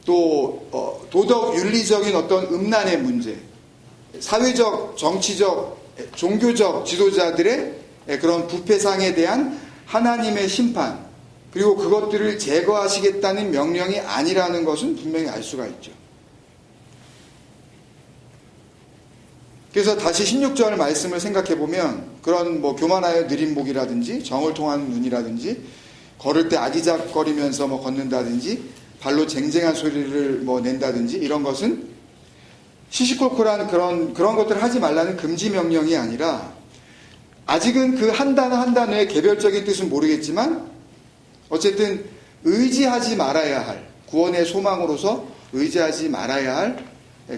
또 도덕 윤리적인 어떤 음란의 문제, 사회적, 정치적, 종교적 지도자들의 그런 부패상에 대한 하나님의 심판, 그리고 그것들을 제거하시겠다는 명령이 아니라는 것은 분명히 알 수가 있죠. 그래서 다시 16절 말씀을 생각해 보면, 그런 교만하여 느린 목이라든지 정을 통한 눈이라든지 걸을 때 아기작거리면서 걷는다든지 발로 쟁쟁한 소리를 낸다든지 이런 것은 시시콜콜한 그런 것들을 하지 말라는 금지 명령이 아니라, 아직은 그 한 단어 한 단어의 개별적인 뜻은 모르겠지만 어쨌든 의지하지 말아야 할, 구원의 소망으로서 의지하지 말아야 할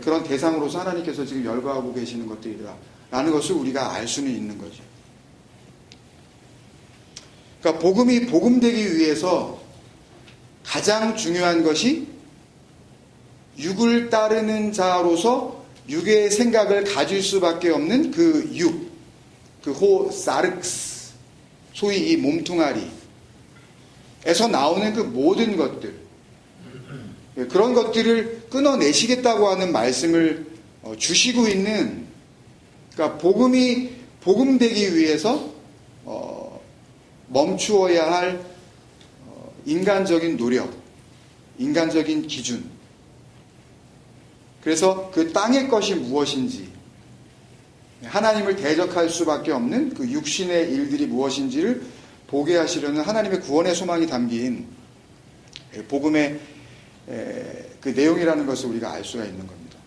그런 대상으로서 하나님께서 지금 열거하고 계시는 것들이다 라는 것을 우리가 알 수는 있는 거죠. 그러니까 복음이 복음되기 위해서 가장 중요한 것이 육을 따르는 자로서 육의 생각을 가질 수밖에 없는 그 육, 그 호사르크스, 소위 이 몸뚱아리에서 나오는 그 모든 것들, 그런 것들을 끊어내시겠다고 하는 말씀을 주시고 있는, 그러니까 복음이 복음되기 위해서 멈추어야 할 인간적인 노력, 인간적인 기준, 그래서 그 땅의 것이 무엇인지, 하나님을 대적할 수밖에 없는 그 육신의 일들이 무엇인지를 보게 하시려는 하나님의 구원의 소망이 담긴 복음의 그 내용이라는 것을 우리가 알 수가 있는 겁니다.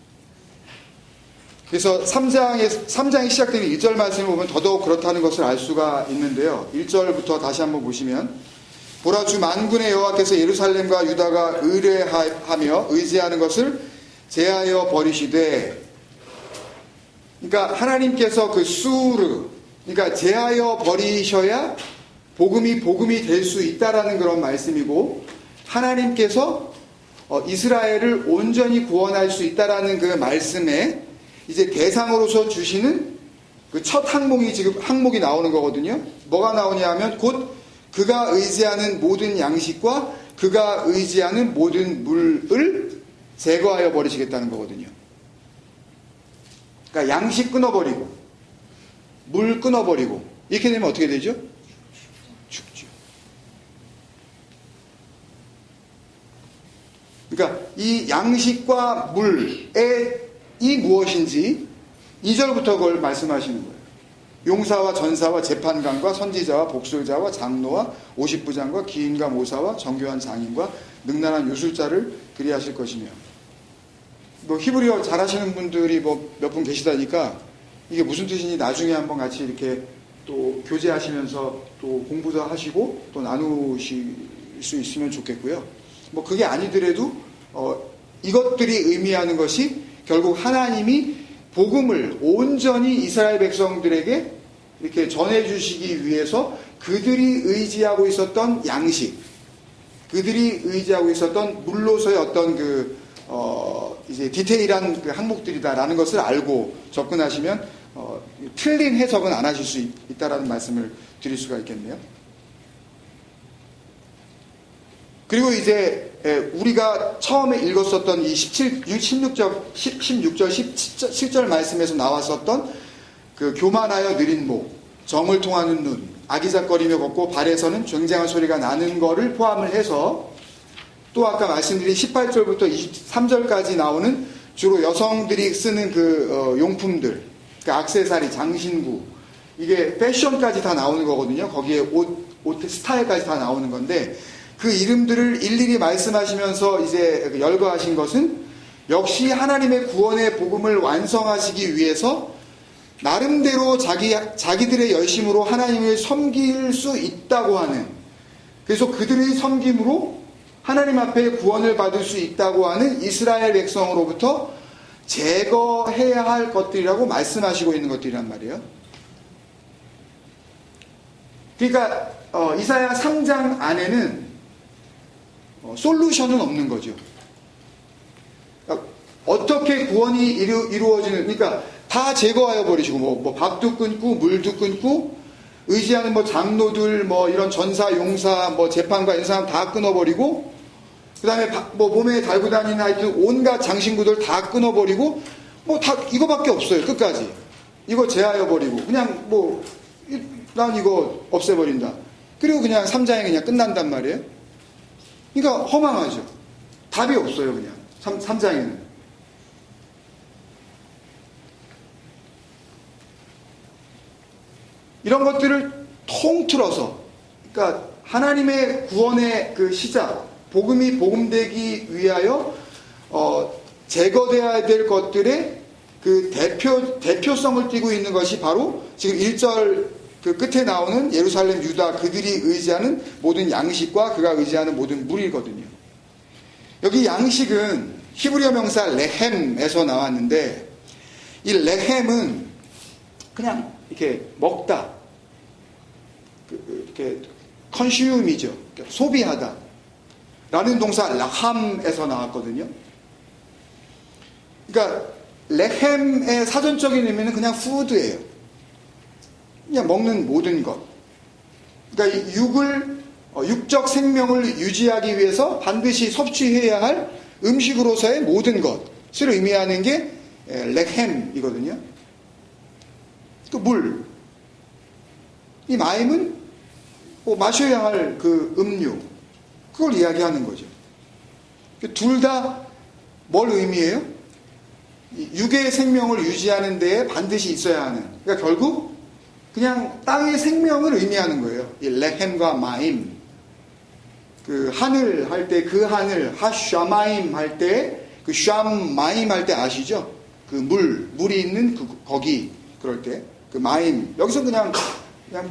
그래서 3장이 시작되는 1절 말씀을 보면 더더욱 그렇다는 것을 알 수가 있는데요. 1절부터 다시 한번 보시면, 보라, 주 만군의 여호와께서 예루살렘과 유다가 의뢰하며 의지하는 것을 제하여 버리시되, 그러니까 하나님께서 그 수르, 그러니까 제하여 버리셔야 복음이 될 수 있다라는 그런 말씀이고, 하나님께서 이스라엘을 온전히 구원할 수 있다라는 그 말씀에 이제 대상으로서 주시는 그 첫 항목이 나오는 거거든요. 뭐가 나오냐 하면 곧 그가 의지하는 모든 양식과 그가 의지하는 모든 물을 제거하여 버리시겠다는 거거든요. 그러니까 양식 끊어버리고 물 끊어버리고 이렇게 되면 어떻게 되죠? 죽죠. 그러니까 이 양식과 물의 이 무엇인지 2절부터 그걸 말씀하시는 거예요. 용사와 전사와 재판관과 선지자와 복술자와 장로와 오십부장과 기인과 모사와 정교한 장인과 능란한 요술자를 그리하실 것이며, 히브리어 잘하시는 분들이 몇 분 계시다니까 이게 무슨 뜻인지 나중에 한번 같이 이렇게 또 교제하시면서 또 공부도 하시고 또 나누실 수 있으면 좋겠고요. 그게 아니더라도 이것들이 의미하는 것이 결국 하나님이 복음을 온전히 이스라엘 백성들에게 이렇게 전해주시기 위해서 그들이 의지하고 있었던 양식, 그들이 의지하고 있었던 물로서의 어떤 이제 디테일한 그 항목들이다라는 것을 알고 접근하시면 틀린 해석은 안 하실 수 있다라는 말씀을 드릴 수가 있겠네요. 그리고 이제 우리가 처음에 읽었었던 이 16절, 17절 말씀에서 나왔었던 그 교만하여 느린 목, 정을 통하는 눈, 아기작거리며 걷고 발에서는 굉장한 소리가 나는 거를 포함을 해서 또 아까 말씀드린 18절부터 23절까지 나오는 주로 여성들이 쓰는 그 용품들, 그 액세서리, 장신구, 이게 패션까지 다 나오는 거거든요. 거기에 옷 스타일까지 다 나오는 건데 그 이름들을 일일이 말씀하시면서 이제 열거하신 것은 역시 하나님의 구원의 복음을 완성하시기 위해서 나름대로 자기들의 열심으로 하나님을 섬길 수 있다고 하는, 그래서 그들의 섬김으로 하나님 앞에 구원을 받을 수 있다고 하는 이스라엘 백성으로부터 제거해야 할 것들이라고 말씀하시고 있는 것들이란 말이에요. 그러니까 이사야 3장 안에는 솔루션은 없는 거죠. 그러니까 어떻게 구원이 이루어지는, 그러니까 다 제거하여 버리시고 뭐 밥도 끊고 물도 끊고 의지하는 뭐 장로들 뭐 이런 전사 용사 뭐 재판관 이런 사람 다 끊어버리고 그 다음에 뭐 몸에 달고 다니는 하여튼 온갖 장신구들 다 끊어버리고 뭐 다 이거밖에 없어요. 끝까지 이거 제하여 버리고 그냥 뭐 난 이거 없애버린다. 그리고 그냥 3장에 그냥 끝난단 말이에요. 그러니까 허망하죠. 답이 없어요. 그냥 3장에는. 이런 것들을 통틀어서, 그러니까 하나님의 구원의 그 시작, 복음이 복음되기 위하여 제거되어야 될 것들의 그 대표성을 띠고 있는 것이 바로 지금 1절 그 끝에 나오는 예루살렘 유다 그들이 의지하는 모든 양식과 그가 의지하는 모든 물이거든요. 여기 양식은 히브리어 명사 레헴에서 나왔는데 이 레헴은 그냥 이렇게 먹다, 이렇게 컨슈움이죠. 소비하다 라는 동사 라함에서 나왔거든요. 그러니까 레헴의 사전적인 의미는 그냥 푸드예요. 그냥 먹는 모든 것. 그러니까 육적 생명을 유지하기 위해서 반드시 섭취해야 할 음식으로서의 모든 것을 의미하는 게 레헴이거든요. 그 물. 이 마임은 마셔야 할 그 음료. 그걸 이야기하는 거죠. 둘 다 뭘 의미해요? 육의 생명을 유지하는 데에 반드시 있어야 하는. 그러니까 결국 그냥 땅의 생명을 의미하는 거예요. 이 레헴과 마임. 그 하늘 할 때 그 하늘, 하샤마임 할 때, 그 샴마임 할 때 아시죠? 그 물이 있는 거기, 그럴 때. 그 마임. 여기서 그냥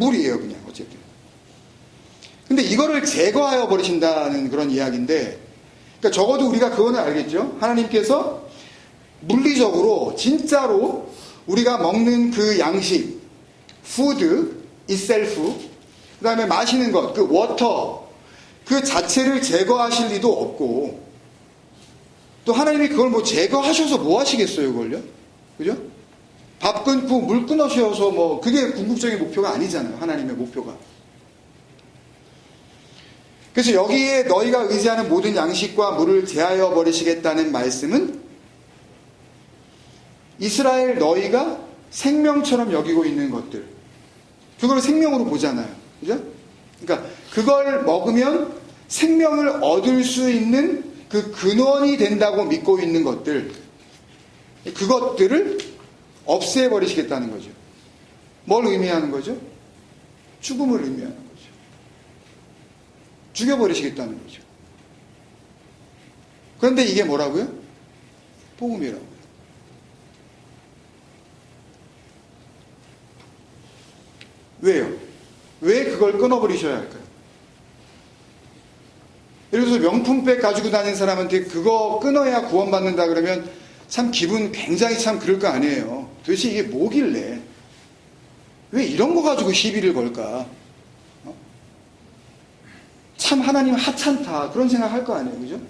물이에요, 그냥. 어쨌든. 근데 이거를 제거하여 버리신다는 그런 이야기인데, 그러니까 적어도 우리가 그거는 알겠죠? 하나님께서 물리적으로, 진짜로 우리가 먹는 그 양식, 푸드, itself, 그 다음에 마시는 것, 그 워터, 그 자체를 제거하실 리도 없고, 또 하나님이 그걸 뭐 제거하셔서 뭐 하시겠어요, 그걸요? 그죠? 밥 끊고 물 끊으셔서 뭐, 그게 궁극적인 목표가 아니잖아요, 하나님의 목표가. 그래서 여기에 너희가 의지하는 모든 양식과 물을 제하여 버리시겠다는 말씀은 이스라엘 너희가 생명처럼 여기고 있는 것들, 그걸 생명으로 보잖아요. 그죠? 그러니까 그걸 먹으면 생명을 얻을 수 있는 그 근원이 된다고 믿고 있는 것들, 그것들을 없애버리시겠다는 거죠. 뭘 의미하는 거죠? 죽음을 의미하는 거죠. 죽여버리시겠다는 거죠. 그런데 이게 뭐라고요? 복음이라고요. 왜요? 왜 그걸 끊어버리셔야 할까요? 예를 들어서 명품백 가지고 다니는 사람한테 그거 끊어야 구원받는다 그러면 참 기분 굉장히 참 그럴 거 아니에요. 도대체 이게 뭐길래 왜 이런 거 가지고 시비를 걸까? 참 하나님 하찮다 그런 생각할 거 아니에요. 그죠?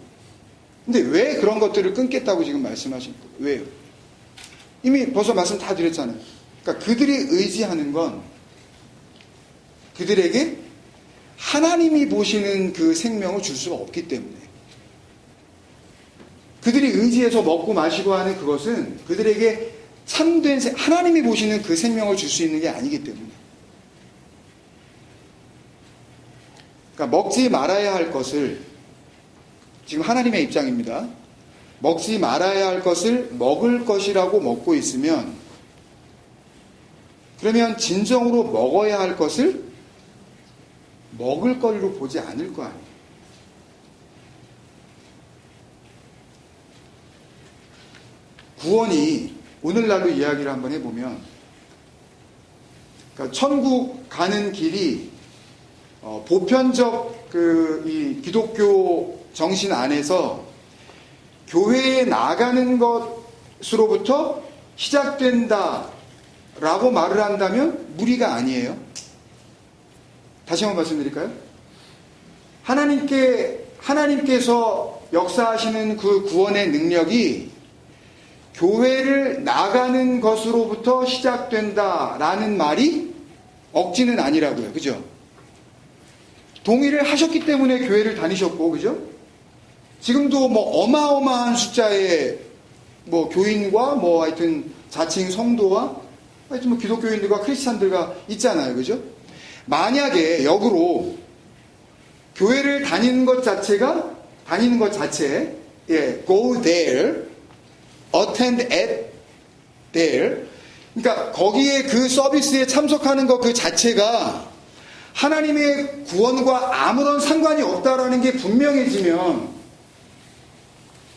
근데 왜 그런 것들을 끊겠다고 지금 말씀하신 거예요? 왜요? 이미 벌써 말씀 다 드렸잖아요. 그러니까 그들이 의지하는 건 그들에게 하나님이 보시는 그 생명을 줄 수가 없기 때문에, 그들이 의지해서 먹고 마시고 하는 그것은 그들에게 참된 하나님이 보시는 그 생명을 줄 수 있는 게 아니기 때문에, 그러니까 먹지 말아야 할 것을, 지금 하나님의 입장입니다. 먹지 말아야 할 것을 먹을 것이라고 먹고 있으면, 그러면 진정으로 먹어야 할 것을 먹을 거리로 보지 않을 거 아니에요. 구원이 오늘날로 이야기를 한번 해보면, 그러니까 천국 가는 길이 보편적 이 기독교 정신 안에서 교회에 나가는 것으로부터 시작된다라고 말을 한다면 무리가 아니에요. 다시 한번 말씀드릴까요? 하나님께서 역사하시는 그 구원의 능력이 교회를 나가는 것으로부터 시작된다라는 말이 억지는 아니라고요. 그죠? 동의를 하셨기 때문에 교회를 다니셨고, 그죠? 지금도 뭐 어마어마한 숫자의 뭐 교인과 뭐 하여튼 자칭 성도와 하여튼 뭐 기독교인들과 크리스찬들과 있잖아요. 그죠? 만약에 역으로 교회를 다니는 것 자체에, go there, attend at there, 그러니까 거기에 그 서비스에 참석하는 것 그 자체가 하나님의 구원과 아무런 상관이 없다라는 게 분명해지면,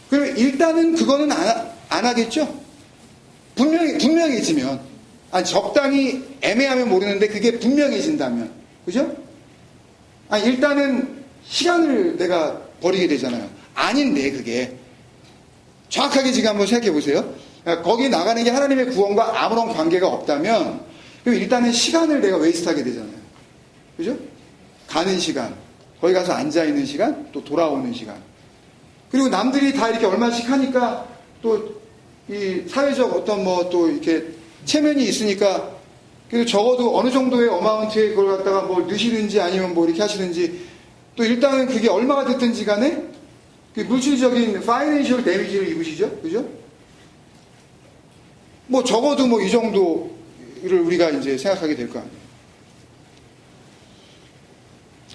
그럼 일단은 그거는 안 하겠죠? 분명해지면. 아니, 적당히 애매하면 모르는데 그게 분명해진다면. 그죠? 아니, 일단은 시간을 내가 버리게 되잖아요. 아닌데, 그게. 정확하게 지금 한번 생각해 보세요. 거기 나가는 게 하나님의 구원과 아무런 관계가 없다면, 그럼 일단은 시간을 내가 웨이스트하게 되잖아요. 그죠? 가는 시간, 거기 가서 앉아있는 시간, 또 돌아오는 시간. 그리고 남들이 다 이렇게 얼마씩 하니까 또 이 사회적 어떤 뭐 또 이렇게 체면이 있으니까, 그리고 적어도 어느 정도의 어마운트에 그걸 갖다가 뭐 넣으시는지 아니면 뭐 이렇게 하시는지, 또 일단은 그게 얼마가 됐든지 간에 그 물질적인 파이낸셜 데미지를 입으시죠. 그죠? 뭐 적어도 뭐 이 정도를 우리가 이제 생각하게 될 거 아니에요.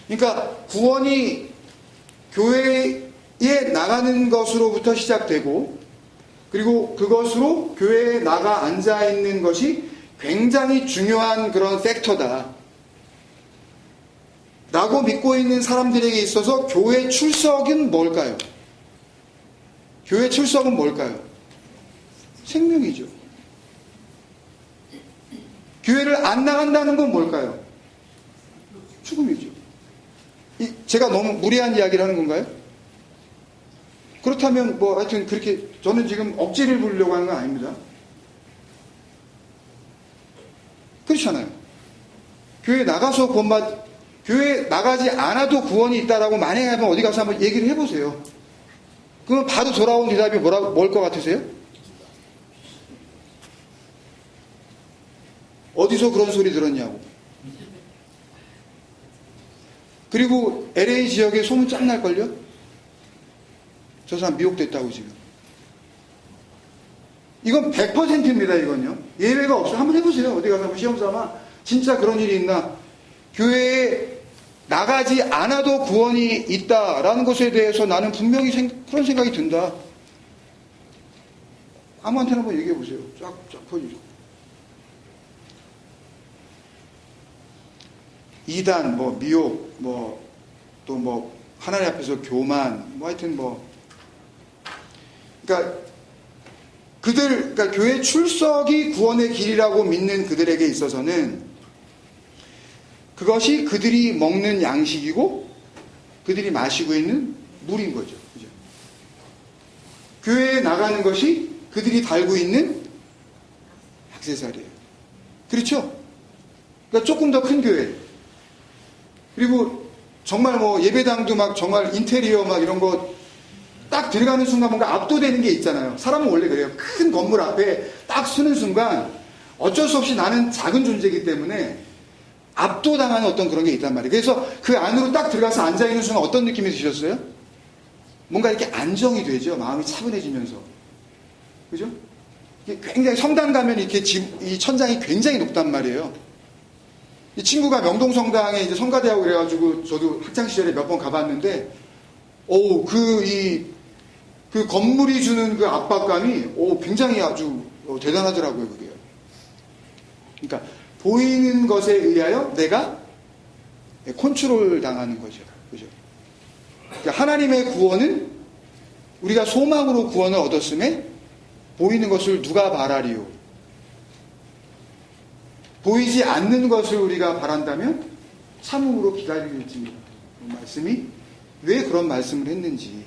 그러니까 구원이 교회에 나가는 것으로부터 시작되고, 그리고 그것으로 교회에 나가 앉아있는 것이 굉장히 중요한 그런 팩터다 라고 믿고 있는 사람들에게 있어서 교회 출석은 뭘까요? 교회 출석은 뭘까요? 생명이죠. 교회를 안 나간다는 건 뭘까요? 죽음이죠. 제가 너무 무리한 이야기를 하는 건가요? 그렇다면 뭐 하여튼 그렇게 저는 지금 억지를 부리려고 하는 건 아닙니다. 그렇잖아요. 교회 나가서 교회 나가지 않아도 구원이 있다라고 만약에 하면 어디 가서 한번 얘기를 해보세요. 그러면 바로 돌아온 대답이 뭘 것 같으세요? 어디서 그런 소리 들었냐고. 그리고 LA 지역에 소문 쫙 날걸요? 저 사람 미혹됐다고 지금. 이건 100%입니다, 이건요. 예외가 없어요. 한번 해보세요. 어디 가서 한번 시험 삼아. 진짜 그런 일이 있나? 교회에 나가지 않아도 구원이 있다라는 것에 대해서 나는 분명히 그런 생각이 든다. 아무한테나 한번 얘기해보세요. 쫙 퍼지죠. 이단, 뭐, 미혹, 뭐, 또 뭐, 하나님 앞에서 교만, 뭐 하여튼 뭐. 그러니까 교회 출석이 구원의 길이라고 믿는 그들에게 있어서는 그것이 그들이 먹는 양식이고 그들이 마시고 있는 물인 거죠. 그죠? 교회에 나가는 것이 그들이 달고 있는 액세서리예요. 그렇죠? 그러니까 조금 더 큰 교회. 그리고 정말 뭐 예배당도 막 정말 인테리어 막 이런 거 딱 들어가는 순간 뭔가 압도되는 게 있잖아요. 사람은 원래 그래요. 큰 건물 앞에 딱 서는 순간 어쩔 수 없이 나는 작은 존재이기 때문에 압도당하는 어떤 그런 게 있단 말이에요. 그래서 그 안으로 딱 들어가서 앉아있는 순간 어떤 느낌이 드셨어요? 뭔가 이렇게 안정이 되죠. 마음이 차분해지면서. 그죠? 굉장히 성당 가면 이렇게 이 천장이 굉장히 높단 말이에요. 이 친구가 명동성당에 이제 성가대하고 그래가지고 저도 학창시절에 몇 번 가봤는데, 그 건물이 주는 그 압박감이, 굉장히 아주 대단하더라고요, 그게. 그러니까, 보이는 것에 의하여 내가 컨트롤 당하는 거죠. 그죠? 그러니까 하나님의 구원은 우리가 소망으로 구원을 얻었음에 보이는 것을 누가 바라리요? 보이지 않는 것을 우리가 바란다면 참음으로 기다릴지입니다. 그 말씀이 왜 그런 말씀을 했는지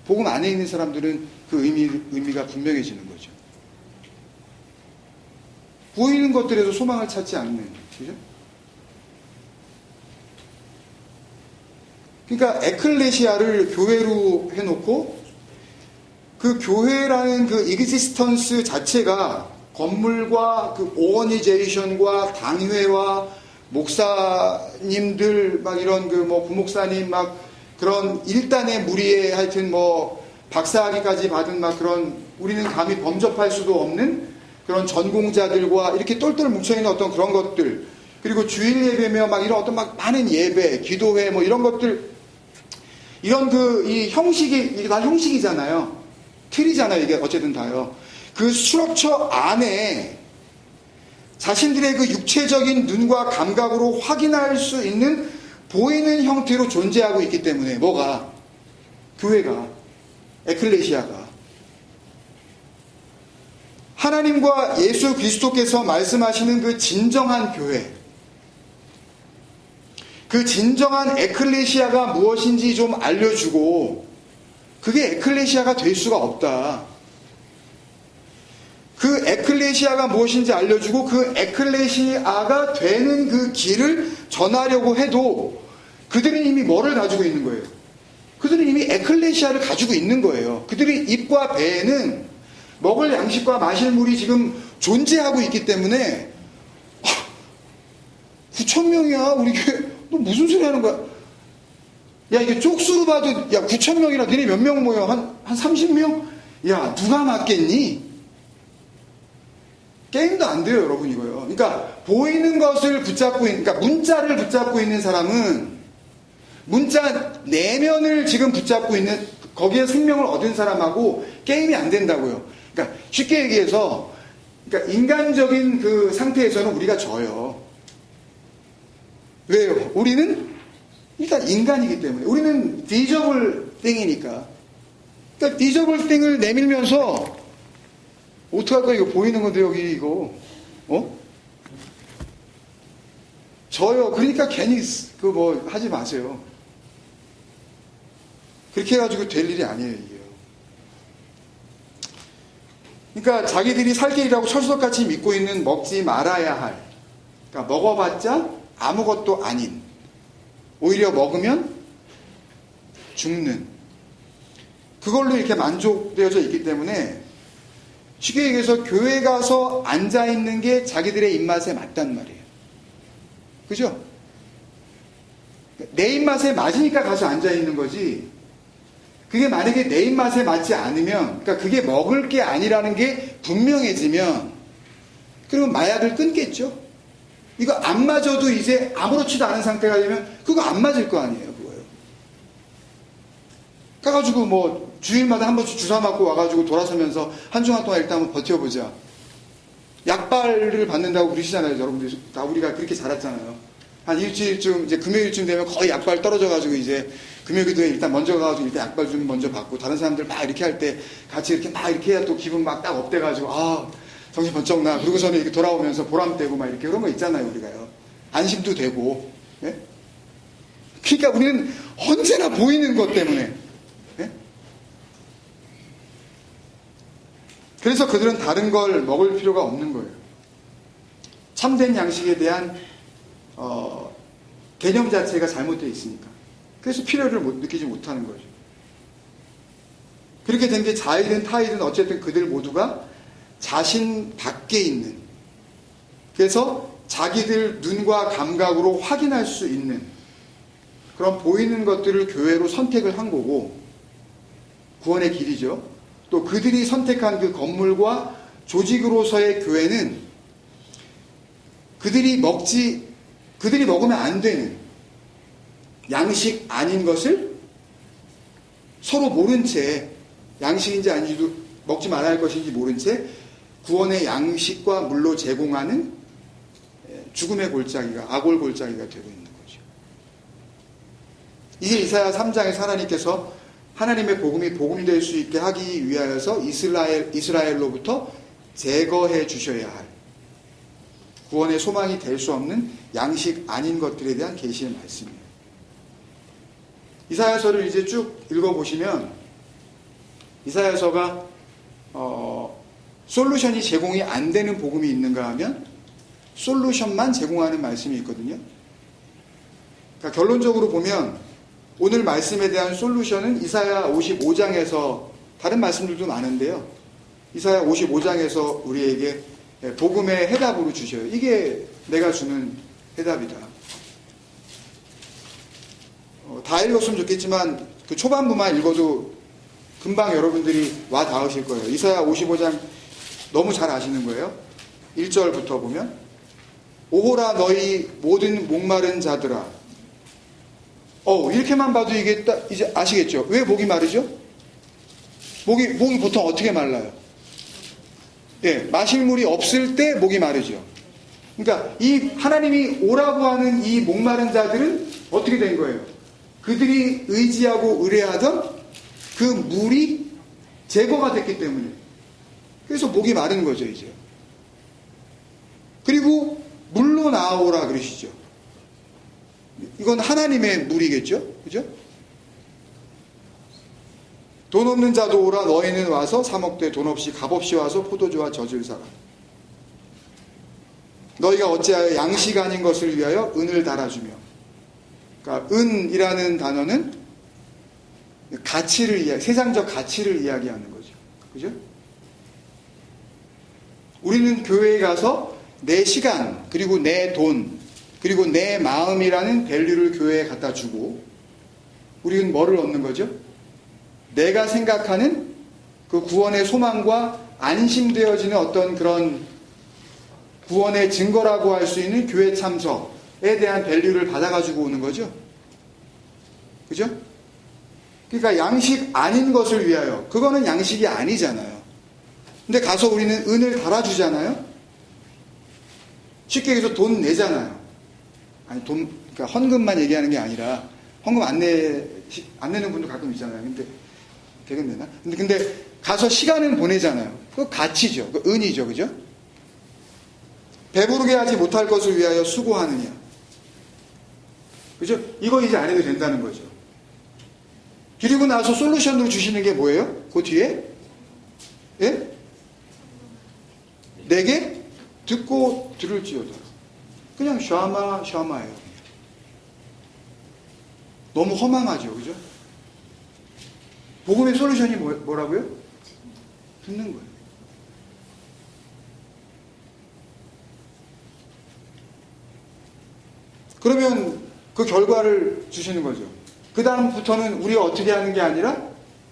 복음 안에 있는 사람들은 그 의미가 분명해지는 거죠. 보이는 것들에서 소망을 찾지 않는, 그죠? 그러니까 에클레시아를 교회로 해놓고 그 교회라는 그 이그지스턴스 자체가 건물과 그 오거니제이션과 당회와 목사님들 막 이런 그 뭐 부목사님 막 그런 일단의 무리에 하여튼 뭐 박사학위까지 받은 막 그런 우리는 감히 범접할 수도 없는 그런 전공자들과 이렇게 똘똘 뭉쳐있는 어떤 그런 것들, 그리고 주일 예배며 막 이런 어떤 막 많은 예배, 기도회 뭐 이런 것들, 이런 이 형식이, 이게 다 형식이잖아요. 틀이잖아요. 이게 어쨌든 다요. 그 스트럭처 안에 자신들의 그 육체적인 눈과 감각으로 확인할 수 있는 보이는 형태로 존재하고 있기 때문에 뭐가? 교회가, 에클레시아가. 하나님과 예수 그리스도께서 말씀하시는 그 진정한 교회, 그 진정한 에클레시아가 무엇인지 좀 알려주고, 그게 에클레시아가 될 수가 없다. 그 에클레시아가 무엇인지 알려주고 그 에클레시아가 되는 그 길을 전하려고 해도 그들은 이미 뭐를 가지고 있는 거예요? 그들은 이미 에클레시아를 가지고 있는 거예요. 그들의 입과 배에는 먹을 양식과 마실 물이 지금 존재하고 있기 때문에 9,000명이야 우리 교회. 너 무슨 소리 하는 거야? 야, 이게 쪽수로 봐도 야 9,000명이라 너네 몇 명 모여? 한 30명? 야, 누가 맞겠니? 게임도 안 돼요, 여러분. 이거요. 그러니까 보이는 것을 붙잡고 있는, 그러니까 문자를 붙잡고 있는 사람은 문자 내면을 지금 붙잡고 있는, 거기에 생명을 얻은 사람하고 게임이 안 된다고요. 그러니까 쉽게 얘기해서, 그러니까 인간적인 그 상태에서는 우리가 져요. 왜요? 우리는 일단 인간이기 때문에. 우리는 디저블 땡이니까. 그러니까 디저블 땡을 내밀면서 어떡할까? 이거 보이는 건데 여기 이거 져요. 그러니까 괜히 그 뭐 하지 마세요. 그렇게 해가지고 될 일이 아니에요, 이게요. 그러니까 자기들이 살 길이라고 철석같이 믿고 있는 먹지 말아야 할, 그러니까 먹어봤자 아무것도 아닌, 오히려 먹으면 죽는, 그걸로 이렇게 만족되어져 있기 때문에 쉽게 얘기해서 교회 가서 앉아있는 게 자기들의 입맛에 맞단 말이에요. 그죠? 내 입맛에 맞으니까 가서 앉아있는 거지, 그게 만약에 내 입맛에 맞지 않으면, 그러니까 그게 먹을 게 아니라는 게 분명해지면, 그러면 마약을 끊겠죠? 이거 안 맞아도 이제 아무렇지도 않은 상태가 되면 그거 안 맞을 거 아니에요, 그거요. 가가지고 뭐 주일마다 한 번씩 주사 맞고 와가지고 돌아서면서 한 주간 동안 일단 한번 버텨보자. 약발을 받는다고 그러시잖아요, 여러분들. 다 우리가 그렇게 자랐잖아요. 한 일주일쯤, 이제 금요일쯤 되면 거의 약발 떨어져가지고 이제 금요기도에 일단 먼저 가가지고 일단 약발 좀 먼저 받고, 다른 사람들 막 이렇게 할 때 같이 이렇게 막 이렇게 해야 또 기분 막 딱 업돼가지고, 정신 번쩍 나. 그리고 저는 이렇게 돌아오면서 보람되고 막 이렇게 그런 거 있잖아요, 우리가요. 안심도 되고. 예? 그러니까 우리는 언제나 보이는 것 때문에. 예? 그래서 그들은 다른 걸 먹을 필요가 없는 거예요. 참된 양식에 대한 개념 자체가 잘못되어 있으니까. 그래서 필요를 느끼지 못하는 거죠. 그렇게 된 게 자이든 타이든 어쨌든 그들 모두가 자신 밖에 있는, 그래서 자기들 눈과 감각으로 확인할 수 있는 그런 보이는 것들을 교회로 선택을 한 거고, 구원의 길이죠. 또 그들이 선택한 그 건물과 조직으로서의 교회는 그들이 먹지 그들이 먹으면 안 되는 양식 아닌 것을 서로 모른 채 양식인지 아닌지도 먹지 말아야 할 것인지 모른 채 구원의 양식과 물로 제공하는 죽음의 골짜기가 아골 골짜기가 되고 있는 거죠. 이게 이사야 3장에서 하나님께서 하나님의 복음이 복음될 수 있게 하기 위하여서 이스라엘로부터 제거해 주셔야 할 구원의 소망이 될 수 없는 양식 아닌 것들에 대한 계시의 말씀이에요. 이사야서를 이제 쭉 읽어보시면 이사야서가 솔루션이 제공이 안 되는 복음이 있는가 하면 솔루션만 제공하는 말씀이 있거든요. 그러니까 결론적으로 보면 오늘 말씀에 대한 솔루션은 이사야 55장에서 다른 말씀들도 많은데요. 이사야 55장에서 우리에게 복음의 해답으로 주셔요. 이게 내가 주는 해답이다. 다 읽었으면 좋겠지만 그 초반부만 읽어도 금방 여러분들이 와 닿으실 거예요. 이사야 55장 너무 잘 아시는 거예요. 1절부터 보면 오호라 너희 모든 목마른 자들아. 이렇게만 봐도 이게 딱 이제 아시겠죠? 왜 목이 마르죠? 목이 보통 어떻게 말라요? 예, 마실 물이 없을 때 목이 마르죠. 그러니까 이 하나님이 오라고 하는 이 목마른 자들은 어떻게 된 거예요? 그들이 의지하고 의뢰하던 그 물이 제거가 됐기 때문에. 그래서 목이 마른 거죠, 이제. 그리고 물로 나오라 그러시죠. 이건 하나님의 물이겠죠? 그죠? 돈 없는 자도 오라 너희는 와서 사 먹되 돈 없이 값없이 와서 포도주와 젖을 사라. 너희가 어찌하여 양식 아닌 것을 위하여 은을 달아주며. 그러니까 은이라는 단어는 가치를 세상적 가치를 이야기하는 거죠. 그죠? 우리는 교회에 가서 내 시간, 그리고 내 돈, 그리고 내 마음이라는 밸류를 교회에 갖다 주고, 우리는 뭐를 얻는 거죠? 내가 생각하는 그 구원의 소망과 안심되어지는 어떤 그런 구원의 증거라고 할 수 있는 교회 참석에 대한 밸류를 받아가지고 오는 거죠. 그죠? 그러니까 양식 아닌 것을 위하여, 그거는 양식이 아니잖아요. 근데 가서 우리는 은을 달아주잖아요. 쉽게 얘기해서 돈 내잖아요. 아니 그러니까 헌금만 얘기하는 게 아니라 헌금 안 내는 분도 가끔 있잖아요. 근데 되겠나? 근데 가서 시간을 보내잖아요. 그거 가치죠. 그 은이죠, 그죠? 배부르게 하지 못할 것을 위하여 수고하느냐, 그죠? 이거 이제 안 해도 된다는 거죠. 그리고 나서 솔루션으로 주시는 게 뭐예요? 그 뒤에? 예? 내게 듣고 들을지어다. 그냥 샤마예요. 너무 허망하죠, 그죠? 복음의 솔루션이 뭐라고요? 듣는 거예요. 그러면 그 결과를 주시는 거죠. 그 다음부터는 우리가 어떻게 하는 게 아니라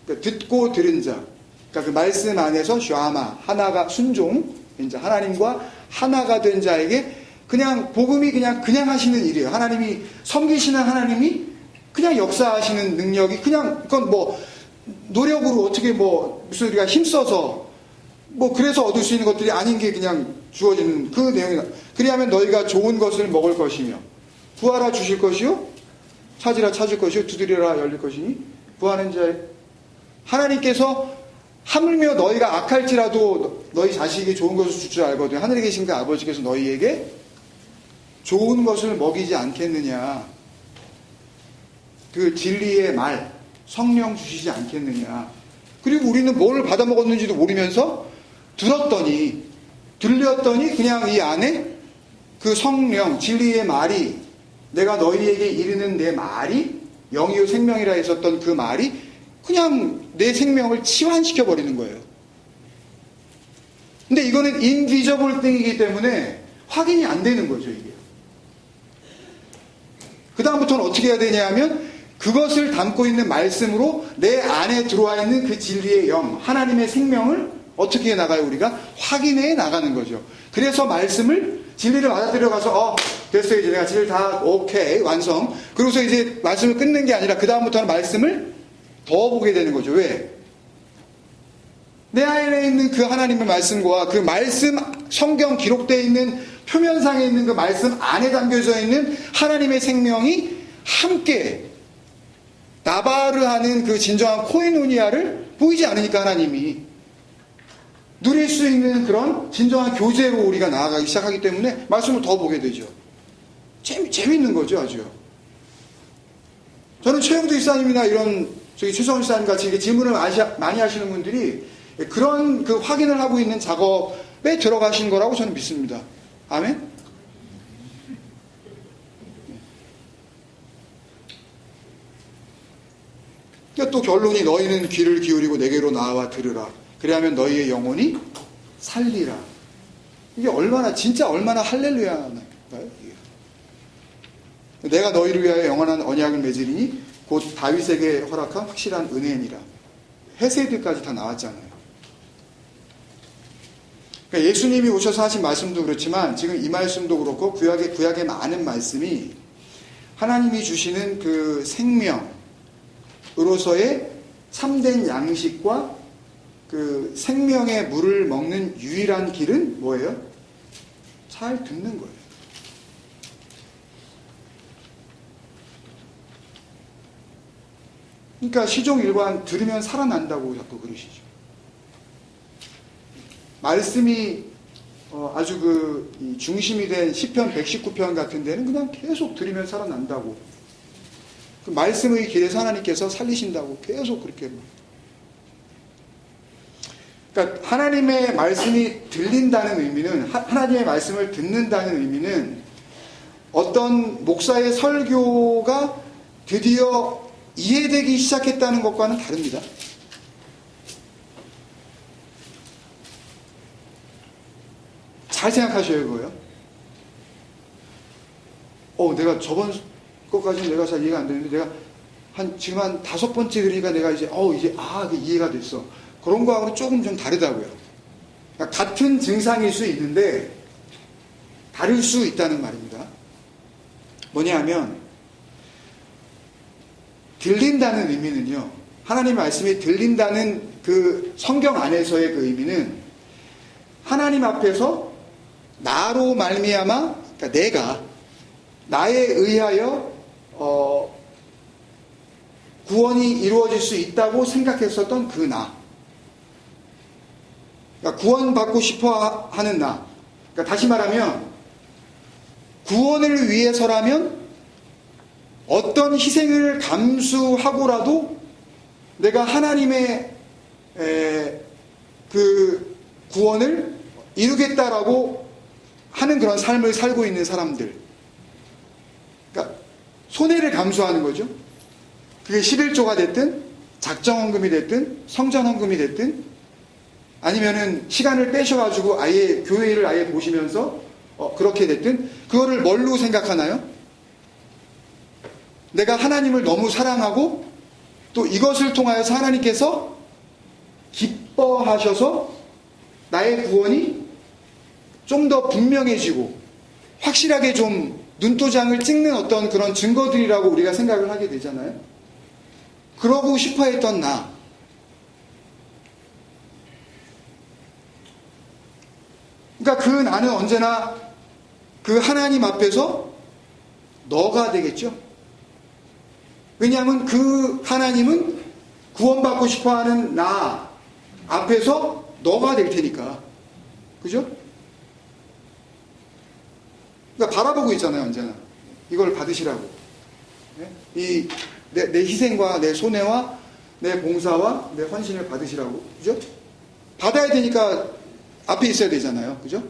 듣고 들은 자, 그러니까 그 말씀 안에서 샤마, 하나가 순종, 이제 하나님과 하나가 된 자에게 그냥 복음이 그냥 하시는 일이에요. 하나님이 섬기시는 하나님이 그냥 역사하시는 능력이 그냥 그건 뭐 노력으로 어떻게 뭐 무슨 우리가 힘써서 뭐 그래서 얻을 수 있는 것들이 아닌 게 그냥 주어지는 그 내용이다. 그리하면 너희가 좋은 것을 먹을 것이며 구하라 주실 것이요 찾으라 찾을 것이요 두드리라 열릴 것이니 구하는 자의 하나님께서 하물며 너희가 악할지라도 너희 자식이 좋은 것을 줄 줄 알거든. 하늘에 계신 그 아버지께서 너희에게 좋은 것을 먹이지 않겠느냐. 그 진리의 말 성령 주시지 않겠느냐. 그리고 우리는 뭘 받아 먹었는지도 모르면서 들었더니 들렸더니 그냥 이 안에 그 성령 진리의 말이 내가 너희에게 이르는 내 말이 영이요 생명이라 했었던 그 말이 그냥 내 생명을 치환시켜 버리는 거예요. 근데 이거는 인비저블 띵이기 때문에 확인이 안 되는 거죠, 이게. 그 다음부터는 어떻게 해야 되냐 하면 그것을 담고 있는 말씀으로 내 안에 들어와 있는 그 진리의 영, 하나님의 생명을 어떻게 해 나가요? 우리가 확인해 나가는 거죠. 그래서 말씀을 진리를 받아들여 가서 됐어요. 이제 내가 진리를 다 오케이 완성. 그러고서 이제 말씀을 끊는 게 아니라 그 다음부터는 말씀을 더 보게 되는 거죠. 왜? 내 안에 있는 그 하나님의 말씀과 그 말씀 성경 기록되어 있는 표면상에 있는 그 말씀 안에 담겨져 있는 하나님의 생명이 함께 나바르하는 그 진정한 코이노니아를 보이지 않으니까 하나님이 누릴 수 있는 그런 진정한 교제로 우리가 나아가기 시작하기 때문에 말씀을 더 보게 되죠. 재밌는 거죠, 아주. 저는 최영두 집사님이나 이런 최성훈 집사님 같이 이렇게 질문을 많이 하시는 분들이 그런 그 확인을 하고 있는 작업에 들어가신 거라고 저는 믿습니다. 아멘? 또 결론이 너희는 귀를 기울이고 내게로 나와 들으라. 그래야면 너희의 영혼이 살리라. 이게 진짜 얼마나 할렐루야인가요? 내가 너희를 위하여 영원한 언약을 맺으리니 곧 다윗에게 허락한 확실한 은혜니라. 헤세드까지 다 나왔잖아요. 그러니까 예수님이 오셔서 하신 말씀도 그렇지만 지금 이 말씀도 그렇고 구약의 많은 말씀이 하나님이 주시는 그 생명으로서의 참된 양식과 그 생명의 물을 먹는 유일한 길은 뭐예요? 잘 듣는 거예요. 그러니까 시종일관 들으면 살아난다고 자꾸 그러시죠. 말씀이 아주 그 중심이 된 시편 119편 같은 데는 그냥 계속 들으면 살아난다고. 그 말씀의 길에서 하나님께서 살리신다고 계속 그렇게. 그러니까 하나님의 말씀이 들린다는 의미는, 하나님의 말씀을 듣는다는 의미는 어떤 목사의 설교가 드디어 이해되기 시작했다는 것과는 다릅니다. 잘 생각하셔야 해요. 내가 저번 것까지는 내가 잘 이해가 안 되는데 내가 지금 한 5번째 들으니까 내가 이제 이해가 됐어. 그런 거하고는 조금 좀 다르다고요. 그러니까 같은 증상일 수 있는데 다를 수 있다는 말입니다. 뭐냐 하면 들린다는 의미는요. 하나님의 말씀이 들린다는 그 성경 안에서의 그 의미는 하나님 앞에서 나로 말미암아, 그러니까 내가 나에 의하여 구원이 이루어질 수 있다고 생각했었던 그 나. 그러니까 구원받고 싶어 하는 나. 그러니까 다시 말하면 구원을 위해서라면 어떤 희생을 감수하고라도 내가 하나님의 그 구원을 이루겠다라고 하는 그런 삶을 살고 있는 사람들. 그러니까 손해를 감수하는 거죠. 그게 11조가 됐든 작정헌금이 됐든 성전헌금이 됐든 아니면은 시간을 빼셔가지고 아예 교회를 아예 보시면서 그렇게 됐든 그거를 뭘로 생각하나요? 내가 하나님을 너무 사랑하고 또 이것을 통하여서 하나님께서 기뻐하셔서 나의 구원이 좀 더 분명해지고 확실하게 좀 눈도장을 찍는 어떤 그런 증거들이라고 우리가 생각을 하게 되잖아요. 그러고 싶어 했던 나. 그러니까 그 나는 언제나 그 하나님 앞에서 너가 되겠죠. 왜냐하면 그 하나님은 구원받고 싶어하는 나 앞에서 너가 될 테니까. 그죠? 그러니까 바라보고 있잖아요, 언제나. 이걸 받으시라고. 내 희생과 내 손해와 내 봉사와 내 헌신을 받으시라고. 그죠? 받아야 되니까 앞에 있어야 되잖아요. 그죠?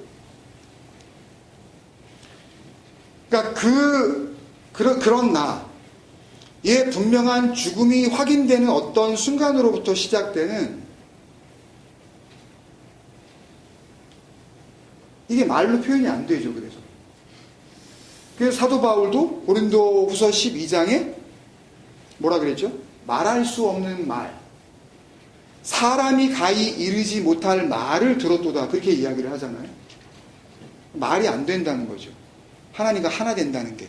그러니까 그런 나의 분명한 죽음이 확인되는 어떤 순간으로부터 시작되는 이게 말로 표현이 안 되죠. 그래서 사도 바울도 고린도 후서 12장에 뭐라 그랬죠? 말할 수 없는 말. 사람이 가히 이르지 못할 말을 들었도다. 그렇게 이야기를 하잖아요. 말이 안 된다는 거죠. 하나님과 하나 된다는 게.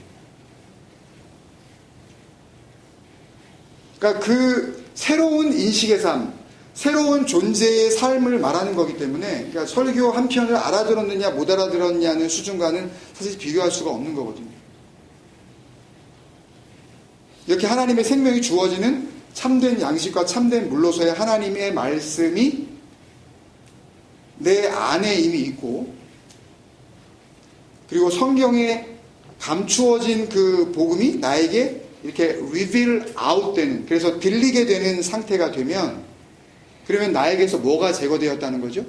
그러니까 그 새로운 인식의 삶, 새로운 존재의 삶을 말하는 거기 때문에, 그러니까 설교 한 편을 알아들었느냐 못 알아들었냐는 수준과는 사실 비교할 수가 없는 거거든요. 이렇게 하나님의 생명이 주어지는 참된 양식과 참된 물로서의 하나님의 말씀이 내 안에 이미 있고, 그리고 성경에 감추어진 그 복음이 나에게 이렇게 reveal out 되는, 그래서 들리게 되는 상태가 되면, 그러면 나에게서 뭐가 제거되었다는 거죠?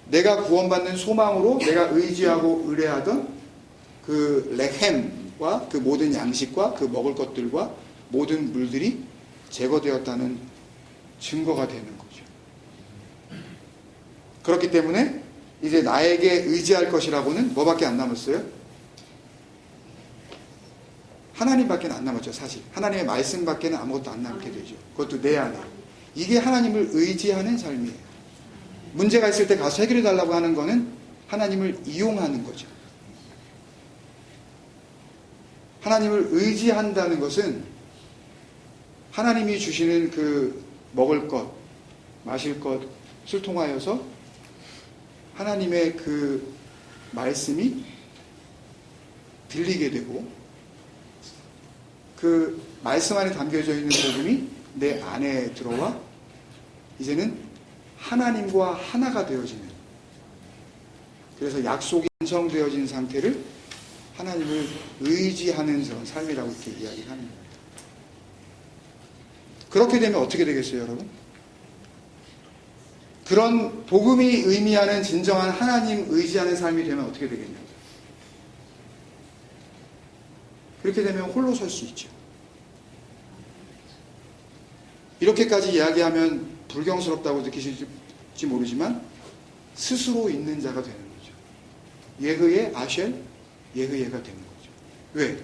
내가 구원받는 소망으로 내가 의지하고 의뢰하던 그 레헴과 그 모든 양식과 그 먹을 것들과 모든 물들이 제거되었다는 증거가 되는 거죠. 그렇기 때문에 이제 나에게 의지할 것이라고는 뭐밖에 안 남았어요? 하나님밖에 안 남았죠, 사실. 하나님의 말씀밖에는 아무것도 안 남게 되죠. 그것도 내 안에. 이게 하나님을 의지하는 삶이에요. 문제가 있을 때 가서 해결해 달라고 하는 거는 하나님을 이용하는 거죠. 하나님을 의지한다는 것은 하나님이 주시는 그 먹을 것, 마실 것을 통하여서 하나님의 그 말씀이 들리게 되고, 그 말씀 안에 담겨져 있는 복음이 내 안에 들어와 이제는 하나님과 하나가 되어지는, 그래서 약속이 완성되어진 상태를 하나님을 의지하는 삶이라고 이렇게 이야기를 하는 겁니다. 그렇게 되면 어떻게 되겠어요, 여러분? 그런 복음이 의미하는 진정한 하나님 의지하는 삶이 되면 어떻게 되겠냐고요. 그렇게 되면 홀로 설 수 있죠. 이렇게까지 이야기하면 불경스럽다고 느끼실지 모르지만 스스로 있는 자가 되는 거죠. 예흐의 아쉘, 예흐예가 되는 거죠. 왜?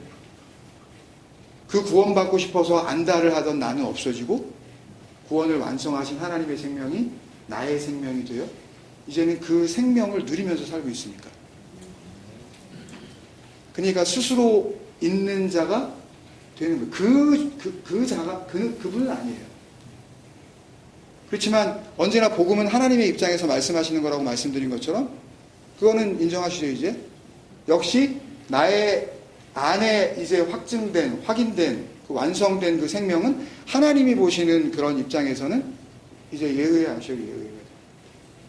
그 구원받고 싶어서 안달을 하던 나는 없어지고 구원을 완성하신 하나님의 생명이 나의 생명이 되어 이제는 그 생명을 누리면서 살고 있으니까. 그러니까 스스로 있는 자가 되는 거예요. 그분은 아니에요. 그렇지만 언제나 복음은 하나님의 입장에서 말씀하시는 거라고 말씀드린 것처럼 그거는 인정하시죠, 이제? 역시 나의 안에 이제 확인된, 그 완성된 그 생명은 하나님이 보시는 그런 입장에서는 이제 예의에 아셔야 예의가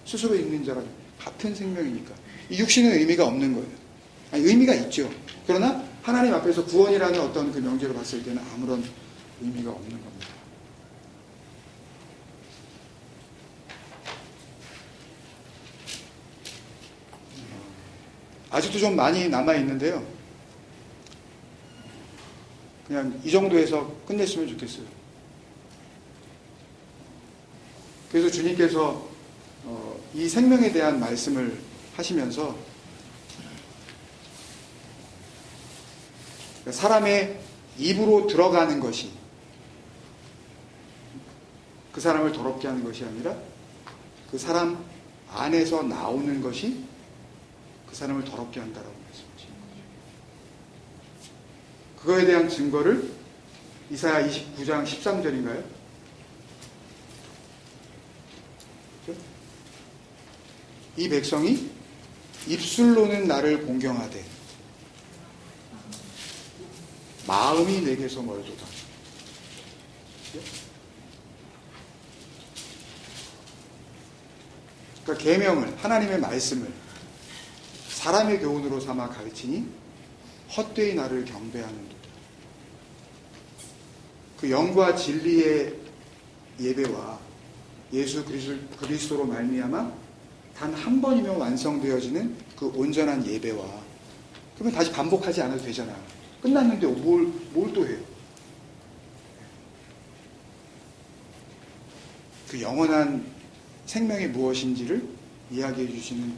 스스로 있는 자가 같은 생명이니까. 이 육신은 의미가 없는 거예요. 아니, 의미가 있죠. 그러나 하나님 앞에서 구원이라는 어떤 그 명제로 봤을 때는 아무런 의미가 없는 겁니다. 아직도 좀 많이 남아있는데요. 그냥 이 정도에서 끝냈으면 좋겠어요. 그래서 주님께서 이 생명에 대한 말씀을 하시면서 사람의 입으로 들어가는 것이 그 사람을 더럽게 하는 것이 아니라 그 사람 안에서 나오는 것이 그 사람을 더럽게 한다라고 말씀하시는 거죠. 그거에 대한 증거를 이사야 29장 13절인가요? 이 백성이 입술로는 나를 공경하되 마음이 내게서 멀도다. 그러니까 계명을, 하나님의 말씀을 사람의 교훈으로 삼아 가르치니 헛되이 나를 경배하는도다. 그 영과 진리의 예배와 예수 그리스도로 말미암아 단 한 번이면 완성되어지는 그 온전한 예배와, 그러면 다시 반복하지 않아도 되잖아요. 끝났는데 뭘 또 해요? 그 영원한 생명이 무엇인지를 이야기해 주시는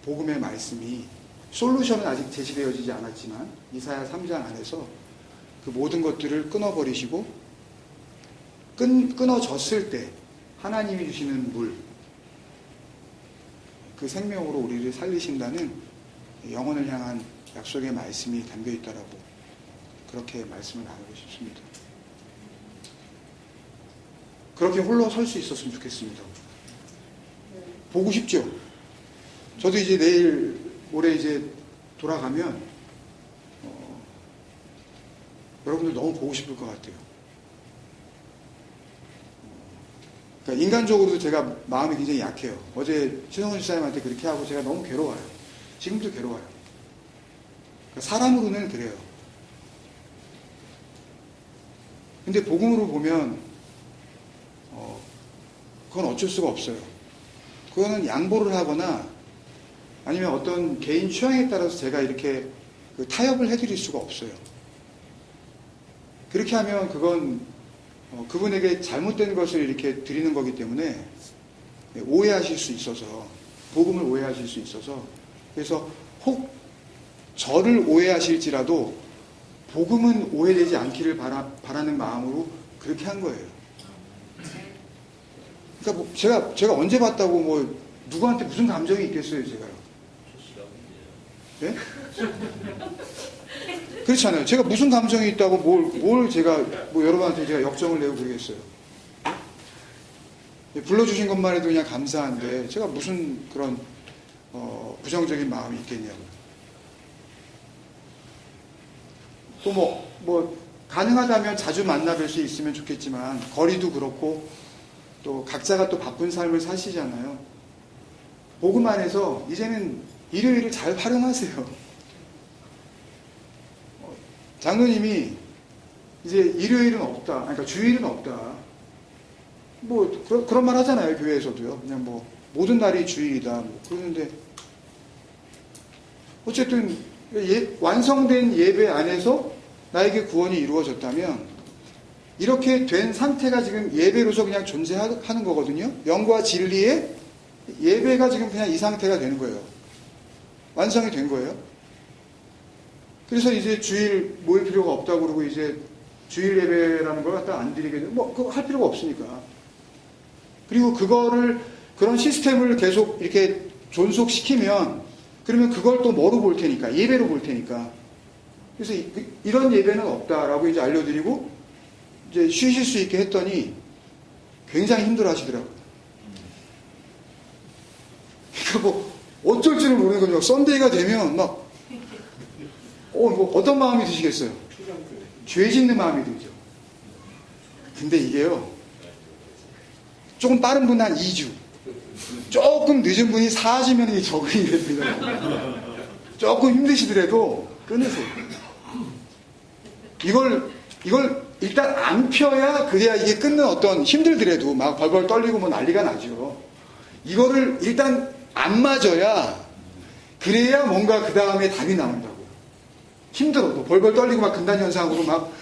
복음의 말씀이, 솔루션은 아직 제시되어지지 않았지만 이사야 3장 안에서 그 모든 것들을 끊어버리시고 끊어졌을 때 하나님이 주시는 물, 그 생명으로 우리를 살리신다는 영혼을 향한 약속의 말씀이 담겨 있다라고 그렇게 말씀을 나누고 싶습니다. 그렇게 홀로 설 수 있었으면 좋겠습니다. 보고 싶죠? 저도 이제 내일 모레 이제 돌아가면 여러분들 너무 보고 싶을 것 같아요. 그러니까 인간적으로도 제가 마음이 굉장히 약해요. 어제 신성원 집사님한테 그렇게 하고 제가 너무 괴로워요. 지금도 괴로워요. 그러니까 사람으로는 그래요. 근데 복음으로 보면 그건 어쩔 수가 없어요. 그거는 양보를 하거나 아니면 어떤 개인 취향에 따라서 제가 이렇게 타협을 해드릴 수가 없어요. 그렇게 하면 그건 그분에게 잘못된 것을 이렇게 드리는 거기 때문에 오해하실 수 있어서, 복음을 오해하실 수 있어서, 그래서 혹 저를 오해하실지라도 복음은 오해되지 않기를 바라는 마음으로 그렇게 한 거예요. 그러니까 뭐 제가 언제 봤다고 뭐 누구한테 무슨 감정이 있겠어요, 제가요? 네? 그렇지 않아요. 제가 무슨 감정이 있다고 뭘 제가 뭐 여러분한테 제가 역정을 내고 그러겠어요. 불러주신 것만 해도 그냥 감사한데 제가 무슨 그런 부정적인 마음이 있겠냐고요. 또 뭐 가능하다면 자주 만나 뵐 수 있으면 좋겠지만 거리도 그렇고 또 각자가 또 바쁜 삶을 사시잖아요. 복음 안에서 이제는 일요일을 잘 활용하세요. 장로님이 이제 일요일은 없다. 그러니까 주일은 없다. 뭐 그런 말 하잖아요. 교회에서도요. 그냥 뭐 모든 날이 주일이다. 뭐 그러는데 어쨌든 완성된 예배 안에서 나에게 구원이 이루어졌다면 이렇게 된 상태가 지금 예배로서 그냥 존재하는 거거든요. 영과 진리의 예배가 지금 그냥 이 상태가 되는 거예요. 완성이 된 거예요. 그래서 이제 주일 모일 필요가 없다고 그러고 이제 주일 예배라는 걸 갖다 안 드리게 되면 뭐 그거 할 필요가 없으니까. 그리고 그런 시스템을 계속 이렇게 존속시키면 그러면 그걸 또 뭐로 볼 테니까, 예배로 볼 테니까. 그래서 이런 예배는 없다라고 이제 알려드리고 이제 쉬실 수 있게 했더니 굉장히 힘들어 하시더라고요. 그러니까 뭐 어쩔 줄을 모르는 거죠. 썬데이가 되면 막 뭐 어떤 마음이 드시겠어요? 죄 짓는 마음이 들죠. 근데 이게요, 조금 빠른 분은 한 2주, 조금 늦은 분이 40년이 적응이 됩니다. 조금 힘드시더라도 끊으세요. 이걸 일단 안 펴야 그래야 이게 끊는 어떤 힘들더라도 막 벌벌 떨리고 뭐 난리가 나죠. 이거를 일단 안 맞아야 그래야 뭔가 그 다음에 답이 나온다고요. 힘들어도 벌벌 떨리고 막 금단 현상으로 막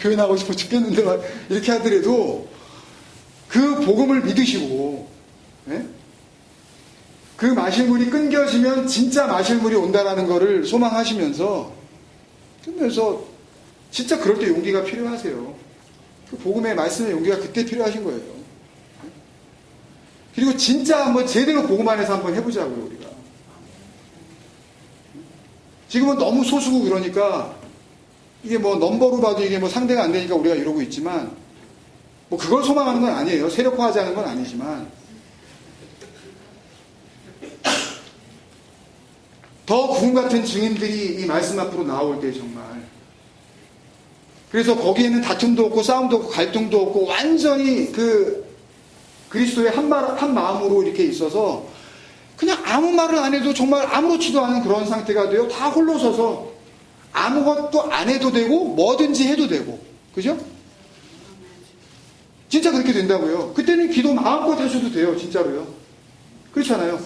교회 나가고 싶어 죽겠는데 막 이렇게 하더라도 그 복음을 믿으시고, 네? 그 마실 물이 끊겨지면 진짜 마실 물이 온다라는 거를 소망하시면서 그러면서 진짜 그럴 때 용기가 필요하세요. 그 복음의 말씀의 용기가 그때 필요하신 거예요. 그리고 진짜 한번 제대로 복음 안에서 한번 해보자고요, 우리가. 지금은 너무 소수고 그러니까 이게 뭐 넘버로 봐도 이게 뭐 상대가 안 되니까 우리가 이러고 있지만 뭐 그걸 소망하는 건 아니에요. 세력화하자는 건 아니지만 더 구름 같은 증인들이 이 말씀 앞으로 나올 때 정말 그래서 거기에는 다툼도 없고 싸움도 없고 갈등도 없고 완전히 그 그리스도의 한 마음으로 이렇게 있어서 그냥 아무 말을 안 해도 정말 아무렇지도 않은 그런 상태가 돼요. 다 홀로 서서 아무것도 안 해도 되고 뭐든지 해도 되고, 그죠? 진짜 그렇게 된다고요. 그때는 기도 마음껏 하셔도 돼요. 진짜로요. 그렇잖아요.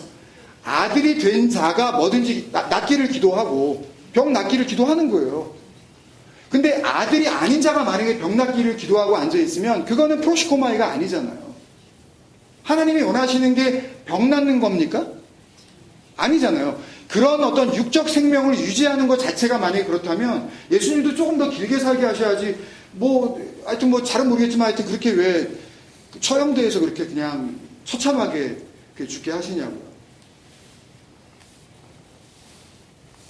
아들이 된 자가 뭐든지 낫기를 기도하고 병 낫기를 기도하는 거예요. 근데 아들이 아닌 자가 만약에 병 낫기를 기도하고 앉아있으면 그거는 프로시코마이가 아니잖아요. 하나님이 원하시는 게 병 낫는 겁니까? 아니잖아요. 그런 어떤 육적 생명을 유지하는 것 자체가 만약에 그렇다면 예수님도 조금 더 길게 살게 하셔야지 하여튼 뭐 잘은 모르겠지만 하여튼 그렇게 왜 처형대에서 그렇게 그냥 처참하게 죽게 하시냐고요.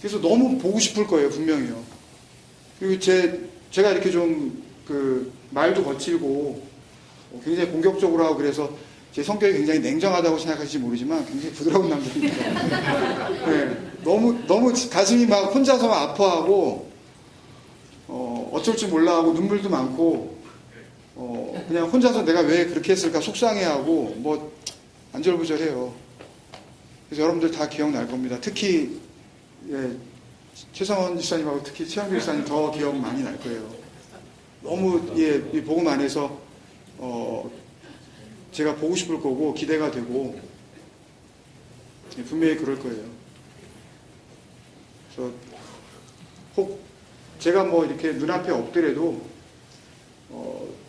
그래서 너무 보고 싶을 거예요, 분명히요. 그리고 제가 이렇게 좀 말도 거칠고 굉장히 공격적으로 하고 그래서 제 성격이 굉장히 냉정하다고 생각하실지 모르지만 굉장히 부드러운 남자입니다. 네, 너무 가슴이 막 혼자서만 아파하고 어쩔 줄 몰라 하고 눈물도 많고 그냥 혼자서 내가 왜 그렇게 했을까 속상해하고 뭐 안절부절해요. 그래서 여러분들 다 기억날 겁니다. 특히 최성원 지사님하고 특히 최양길 지사님 더 기억 많이 날 거예요. 너무 이 복음 안에서 제가 보고 싶을 거고 기대가 되고 분명히 그럴 거예요. 그래서 혹 제가 뭐 이렇게 눈앞에 없더라도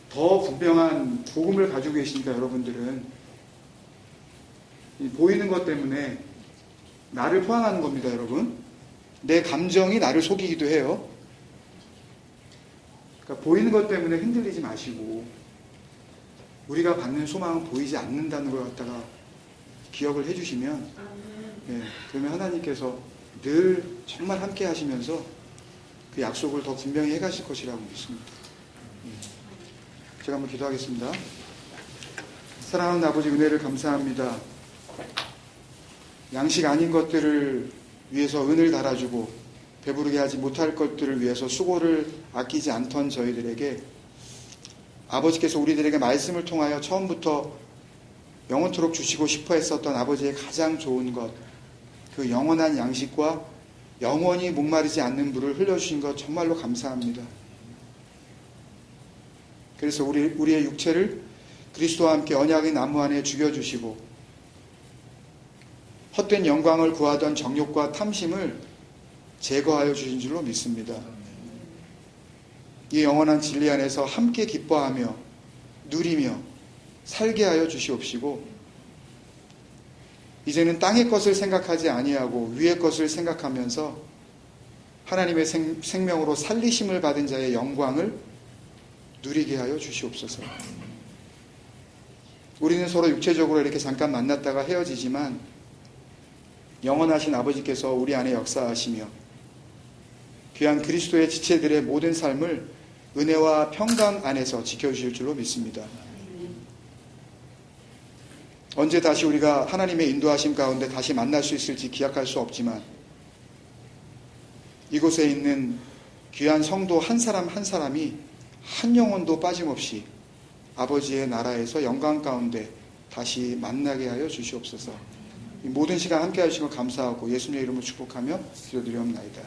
더 분명한 복음을 가지고 계시니까 여러분들은 이 보이는 것 때문에 나를 포함하는 겁니다, 여러분. 내 감정이 나를 속이기도 해요. 그러니까 보이는 것 때문에 흔들리지 마시고 우리가 받는 소망은 보이지 않는다는 걸 갖다가 기억을 해주시면 그러면 하나님께서 늘 정말 함께 하시면서 그 약속을 더 분명히 해가실 것이라고 믿습니다. 제가 한번 기도하겠습니다. 사랑하는 아버지, 은혜를 감사합니다. 양식 아닌 것들을 위해서 은을 달아주고 배부르게 하지 못할 것들을 위해서 수고를 아끼지 않던 저희들에게 아버지께서 우리들에게 말씀을 통하여 처음부터 영원토록 주시고 싶어 했었던 아버지의 가장 좋은 것, 그 영원한 양식과 영원히 목마르지 않는 물을 흘려주신 것 정말로 감사합니다. 그래서 우리의 육체를 그리스도와 함께 언약의 나무 안에 죽여주시고 헛된 영광을 구하던 정욕과 탐심을 제거하여 주신 줄로 믿습니다. 이 영원한 진리 안에서 함께 기뻐하며 누리며 살게 하여 주시옵시고 이제는 땅의 것을 생각하지 아니하고 위의 것을 생각하면서 하나님의 생명으로 살리심을 받은 자의 영광을 누리게 하여 주시옵소서. 우리는 서로 육체적으로 이렇게 잠깐 만났다가 헤어지지만 영원하신 아버지께서 우리 안에 역사하시며 귀한 그리스도의 지체들의 모든 삶을 은혜와 평강 안에서 지켜주실 줄로 믿습니다. 언제 다시 우리가 하나님의 인도하심 가운데 다시 만날 수 있을지 기약할 수 없지만 이곳에 있는 귀한 성도 한 사람 한 사람이 한 영혼도 빠짐없이 아버지의 나라에서 영광 가운데 다시 만나게 하여 주시옵소서. 이 모든 시간 함께 하시고 감사하고 예수님의 이름으로 축복하며 기도드리옵나이다.